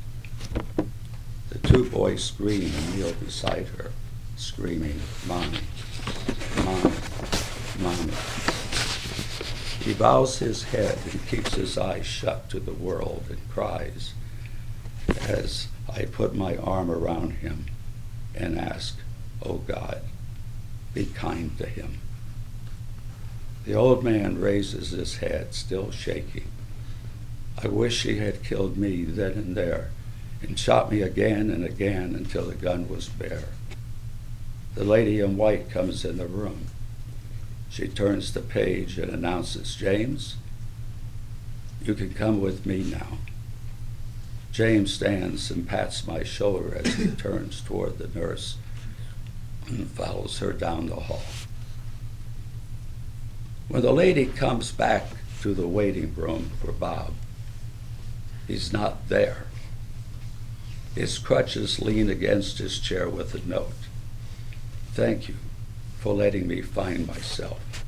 J: The 2 boys scream and kneel beside her, screaming, Mommy, Mommy, Mommy. He bows his head and keeps his eyes shut to the world and cries as I put my arm around him and ask, oh God, be kind to him. The old man raises his head, still shaking. I wish he had killed me then and there and shot me again and again until the gun was bare. The lady in white comes in the room. She turns the page and announces, James, you can come with me now. James stands and pats my shoulder as he turns toward the nurse and follows her down the hall. When the lady comes back to the waiting room for Bob, he's not there. His crutches lean against his chair with a note. Thank you for letting me find myself.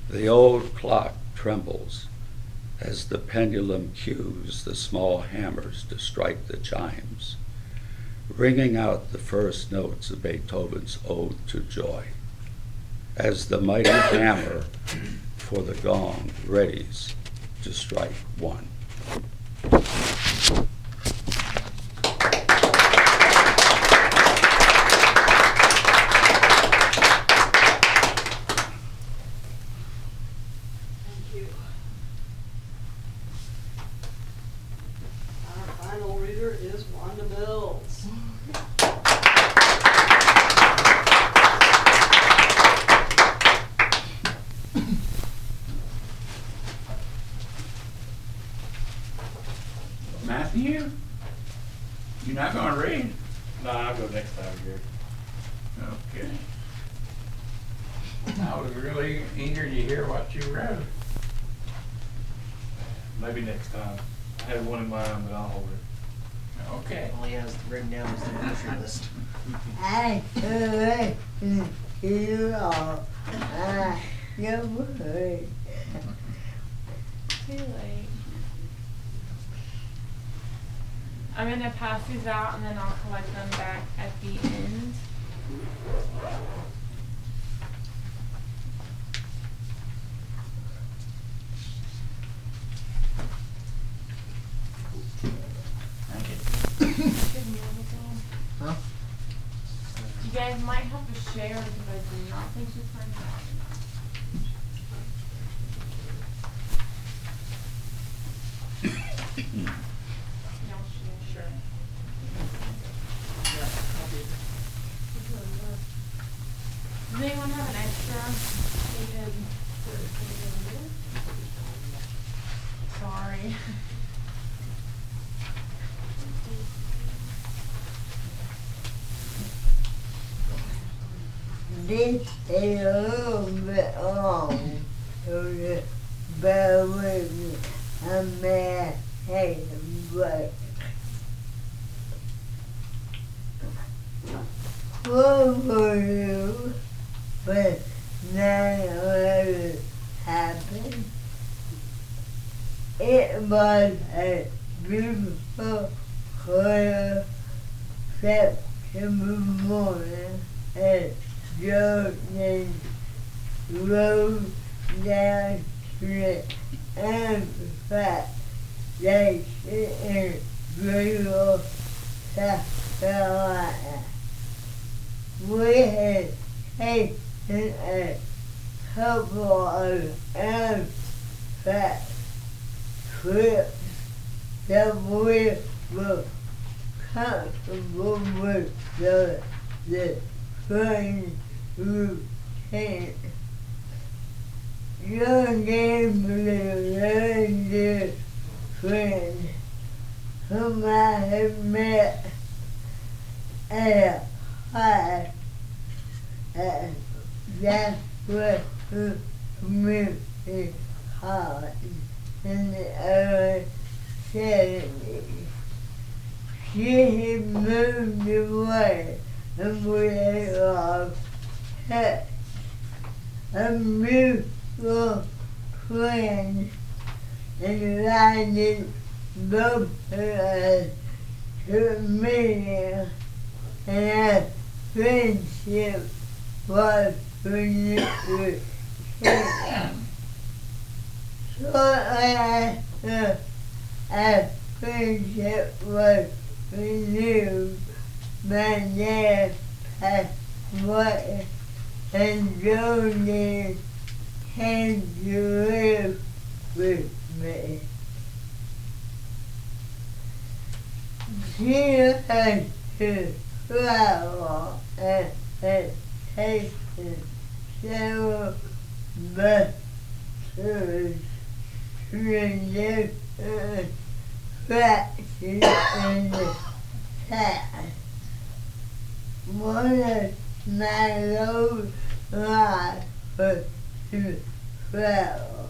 J: The old clock trembles as the pendulum cues the small hammers to strike the chimes, ringing out the first notes of Beethoven's Ode to Joy. as the mighty hammer for the gong readies to strike one.
A: Thank you. Our final reader is Wanda Mills.
H: Matthew, you're not going to read?
I: No, I'll go next time, Gary.
H: Okay. I was really eager to hear what you wrote.
I: Maybe next time. I had one in mind, but I'll hold it.
H: Okay.
C: All he has written down is the grocery list.
K: I could you all. Good word.
L: Too late. I'm gonna pass these out and then I'll collect them back at the end.
C: Thank you. Huh?
L: You guys might have to share because I do not think you printed out enough. No, sure. Does anyone have an extra? Sorry.
K: This is a little bit long, so just bear with me. I may take a break. What for you when 9/11 happened? It was a beautiful, clear September morning, and Jordan rode down to the Amtrak station in Greenville, South Carolina. We had taken a couple of Amtrak trips that we were comfortable with the train routine. Young Gabriel learned dear friend whom I have met at a class at Jasper Community College in the early 70s. She had moved away and we had lost touch. A mutual friend invited both of us to a meeting, and our friendship was renewed. Shortly after our friendship was renewed, my dad passed away, and Jody came to live with me. She had to travel and had taken several buses to the different practices in the town. One of my low life was to travel.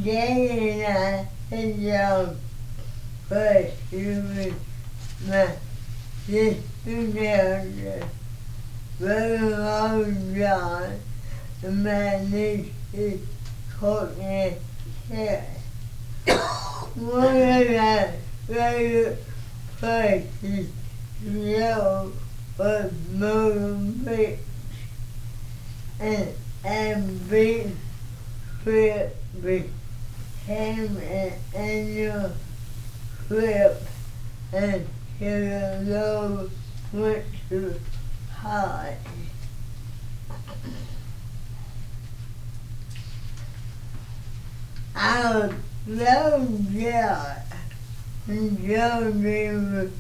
K: Jay and I had young questions with my sister Nelda, brother Long John, and my niece Courtney Sarah. One of my favorite places to go was Moon Beach. and big trip became an annual trip until the Lord went to college. I was so jealous when Jody would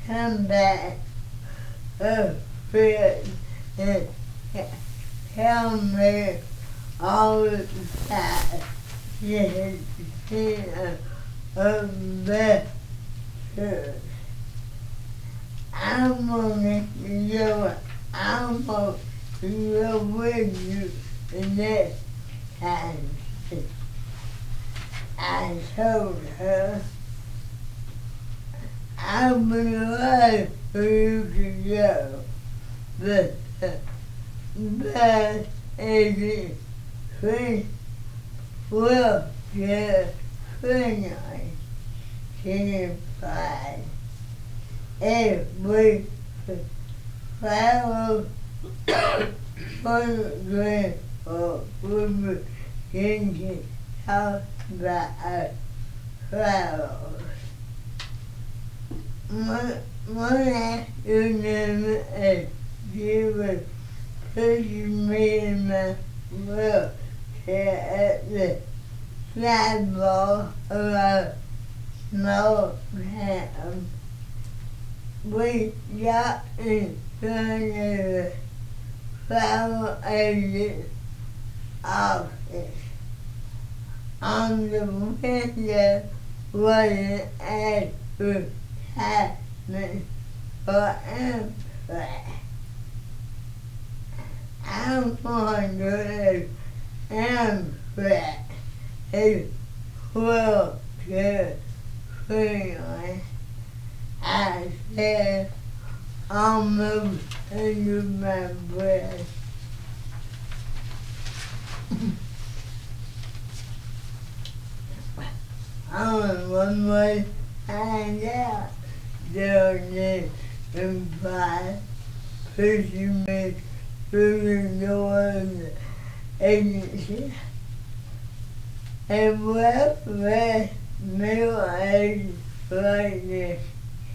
K: come back of friends and tell me all the time she had seen a better. I'm gonna go, I'm gonna go with you the next time. I told her I would love for you to go, but it's free wheelchair friendly, she replied. If we travel photograph or we can talk about our travels. One afternoon, she was pushing me in my wheelchair at the sidewalk of our small town. We got in front of the travel agent's office. On the window was an advertisement for Amtrak. I wondered if Amtrak is wheelchair friendly. I said almost under my breath. I was one way to find out. Jordan replied, pushing me through the door of the agency. A well-dressed middle-aged lady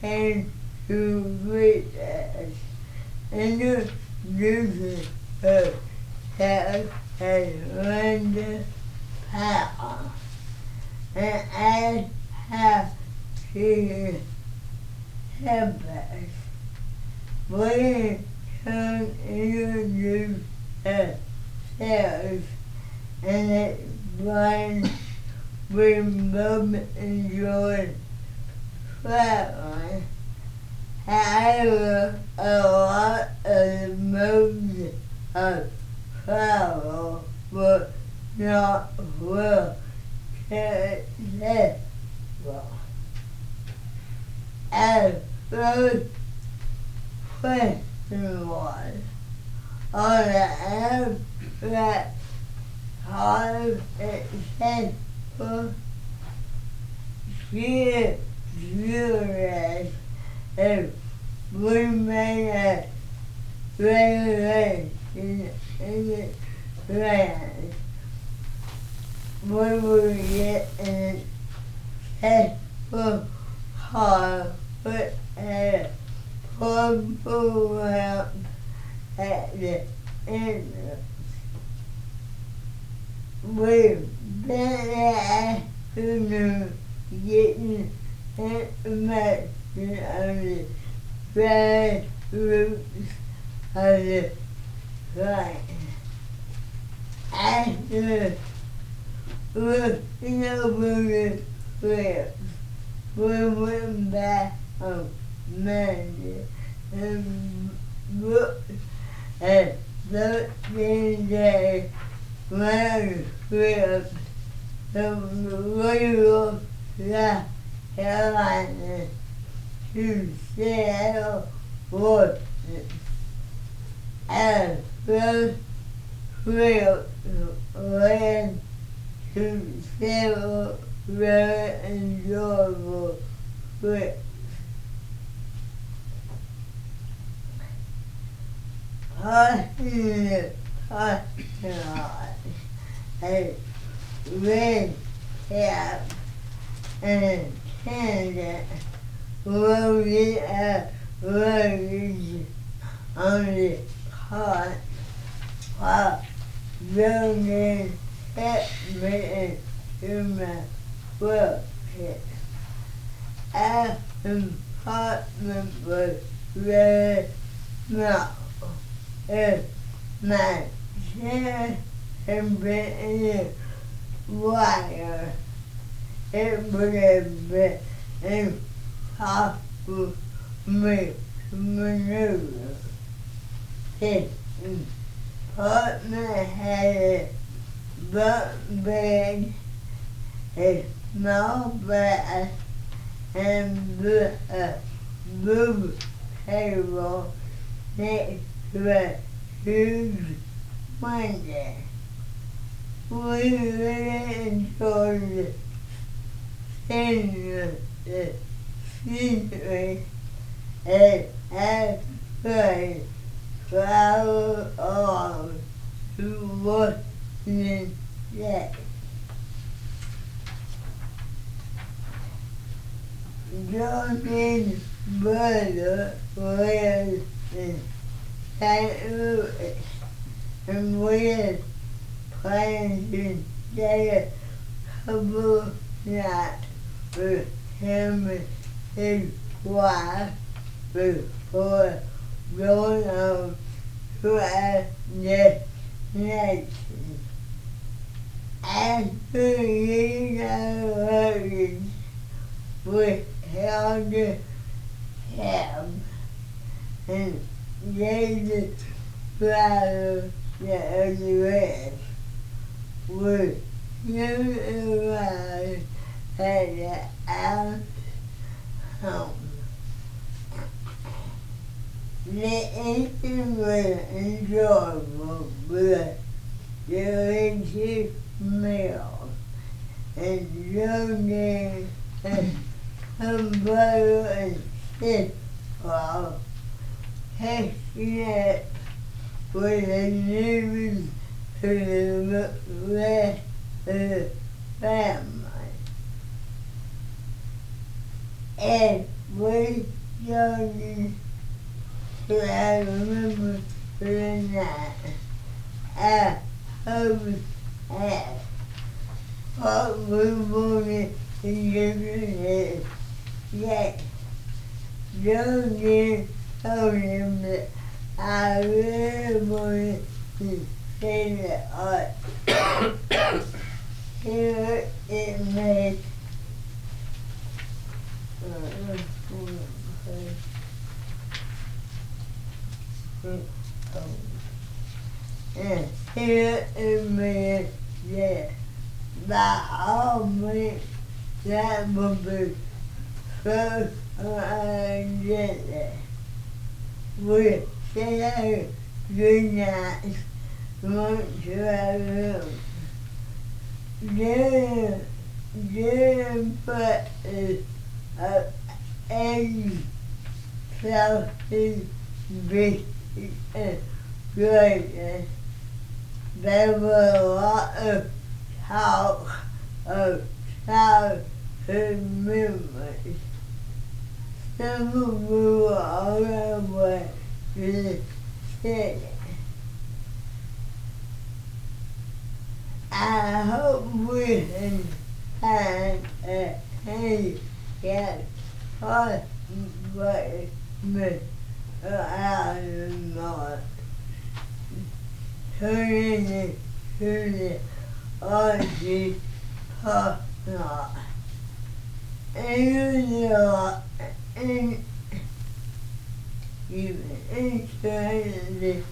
K: came to greet us, introducing herself as Linda Powell, and asked how she could help us. We could introduce ourselves and explain we both enjoyed traveling. However, a lot of the modes of travel were not well accessible. Our first question was, are the Amtrak cars accessible? She assured us if we made a reservation in advance, we would get an accessible car with a portable ramp at the entrance. We spent the afternoon getting information on the drive routes of the line. After looking over the scripts, we went back on Monday and booked a 13-day round trip from Louisville, South Carolina to Seattle, Washington. Our first trip led to several very enjoyable trips. Crossing the astronaut, a red cap, and attendant loaded up luggage on the cot while Jordan helped me into my wheelchair. Our apartment was very small. If my chair had been in wire, it would have been impossible for me to maneuver. The apartment had a bunk bed, a small bath, and a blue table next to a huge window. We really enjoyed seeing the scenery and I played flower on to Washington Day. Jordan's brother lives in St. Louis, and we had planned to stay a couple of nights with him and his wife before going on to our destination. After getting our luggage, we held a cab and gave the driver the address. We soon arrived at the house home. The evening was enjoyable with a delicious meal and Jordan and her brother and sister taking it with the news to the rest of the family. And we Jordan, I remember the night I was asked what we wanted to give it. Yes, Jordan told him that I really wanted to see the art. Here it makes and here it means that by all means that would be first on our agenda. We say good night, went to our room. Jim put egg, sausage, biscuit, and gravy. There were a lot of talk of childhood memories. Some of we were on our way to the city. I hope we can find a handicap parking out of the north. Turning into the RG parking lot. And even inside the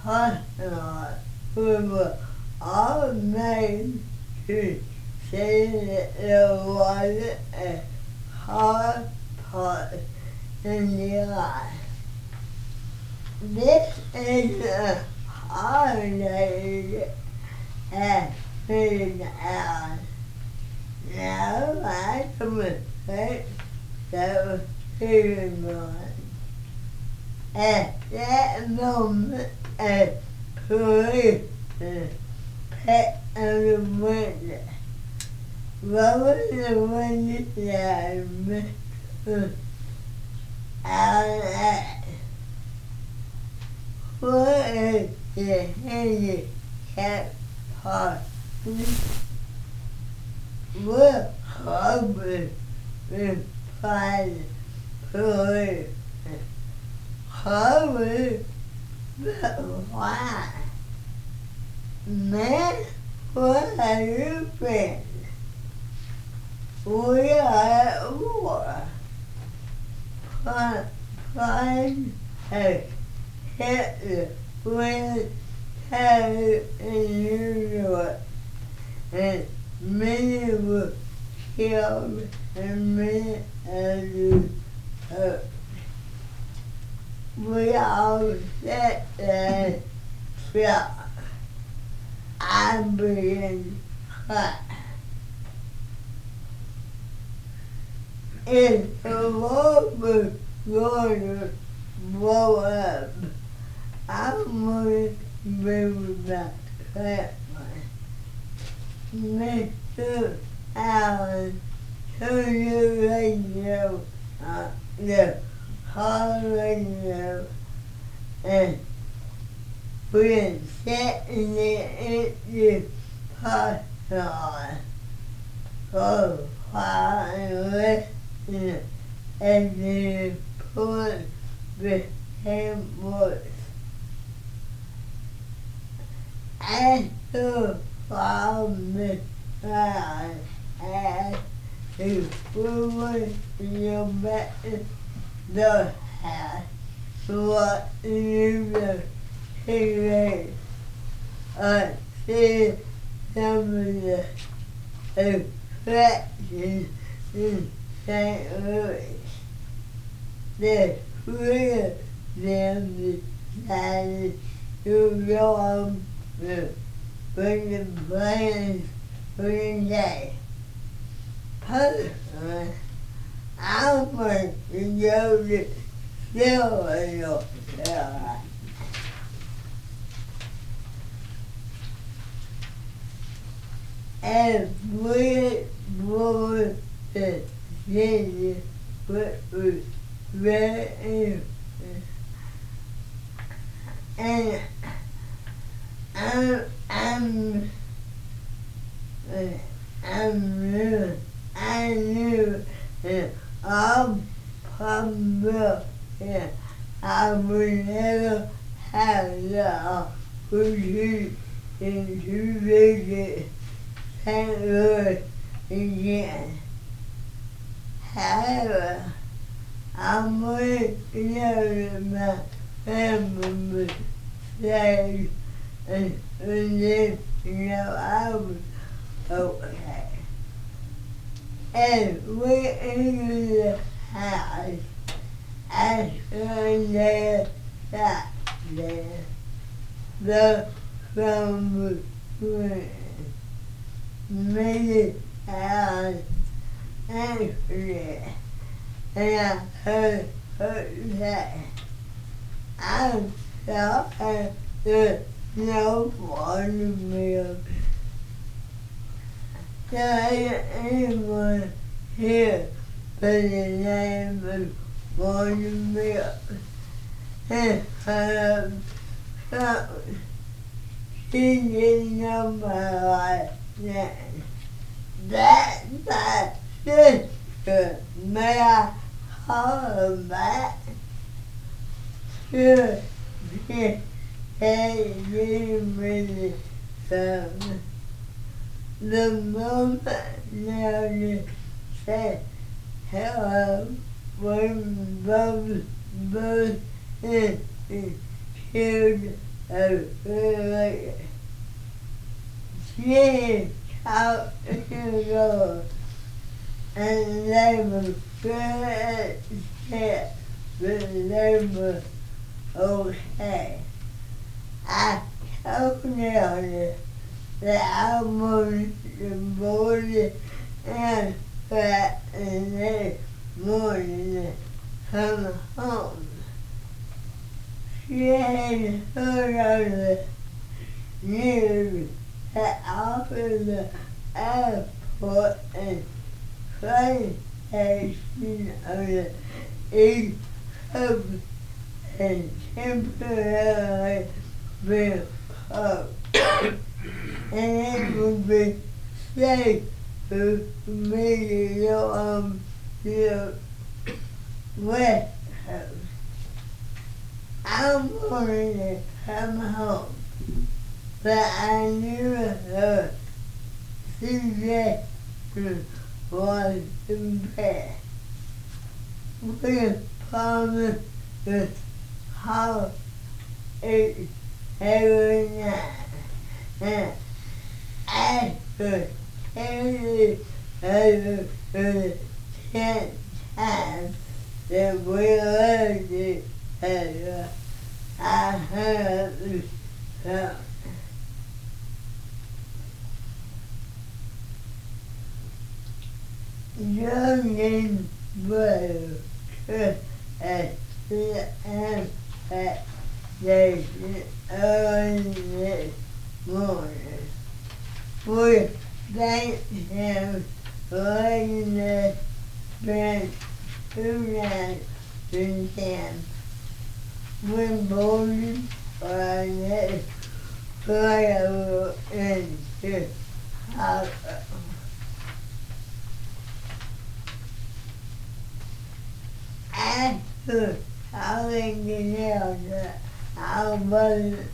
K: parking lot, we were all made to say that there wasn't a car parked in the lot. This is a holiday at midnight hour. Now I can reflect that was feeling on. At that moment, a put pet on the window. What was the window that out? What is the handicap part? What happened with father? Happened, but why? Man, what are you doing? We are at war. Find a Hitler with terror in New York, and many were killed and many others hurt. We all sat there shocked. I began to cry. If the war was going to blow up, I'm going to be able to clap Mr. Allen, turn your radio on the car radio, and we're sitting in the parking lot for a while and listening as the report became worse. After a while, Mr. Allen asked if we would go back to the house to watch the TV. I see some of the attractions in St. Louis. The three of them decided to go on with the plans for the day. Personally, I want to go to Sylva. And we were the city, which was very interesting. And I knew that all possible I would never have the opportunity to visit St. Louis again. However, I'm going to know that my family was safe and then, I was okay. And we entered the house. I stood there, sat there. The phone was ringing. Many hours answered it, and I heard her say, I'm sorry there's no water milk. There ain't anyone here for the name of water milk. And she didn't know my life then. That's my sister. May I call her back? Sure, she can't give me the phone. The moment now you said hello, when both in the children of her. She talked to the Lord, and they were very upset, but they were okay. I told them that I wanted to board and back the next morning come home. She had heard of the years that offered the airport and plantation of the East Coast and temporarily built up. And it would be safe for me to go on the West Coast. I wanted to come home, but I knew her suggestion was the best. We promised to call it every night, and after every other 10 times that we loved each other, I heard the sound. Young and brave, at the impact station early this morning. We thank him for letting us spend 2 nights with him. We boarded our next flight into Chicago. After calling together, I wasn't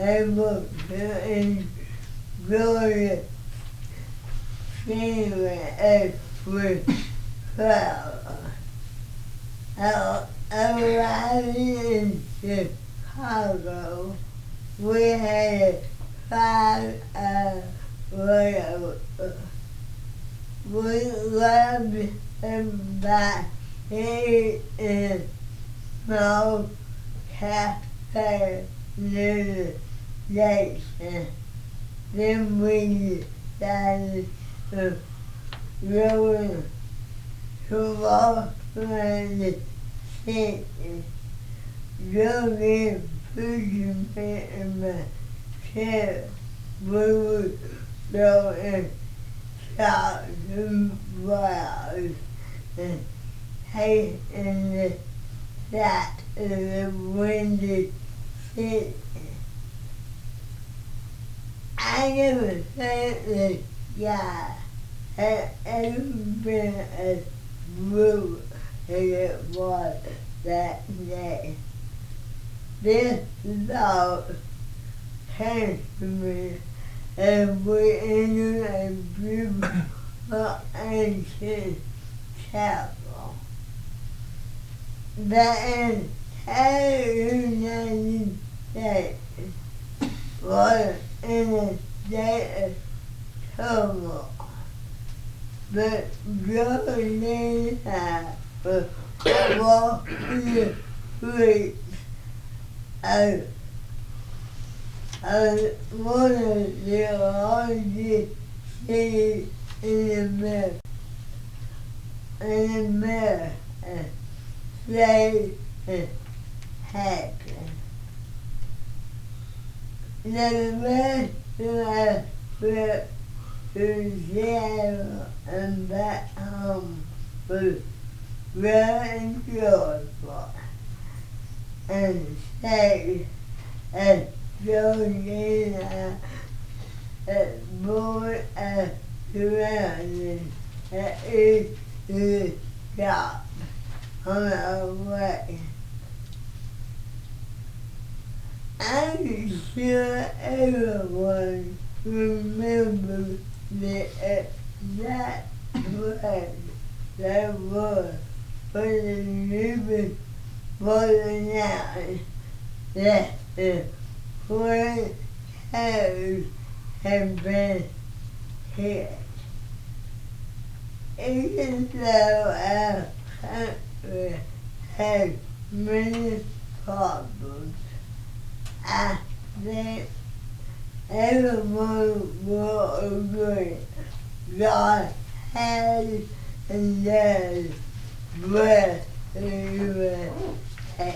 K: able to enjoy it as we traveled. Arriving in Chicago, we had a 5-hour layover. We left about 8 in small cafe near the station. Then we decided to go to walk around the city. Jogging, pushing me in my chair. We would go and shop some flowers and taking the shot of the windy city. I never thought the sky had ever been as blue as it was that day. This thought came to me as we entered a beautiful ancient chapel. The entire United States was in a state of turmoil. But Jordan and I were walking the streets of one of the largest cities in America, safe and happy. The rest of our trip to Seattle and back home was very enjoyable and safe as Georgina had bored us surroundings at each stop on our way. I'm sure everyone remembers the exact place that was when the news was announced that the Twin Towers had been hit. Even though our country has many problems, I think everyone will agree God has and does bless the USA.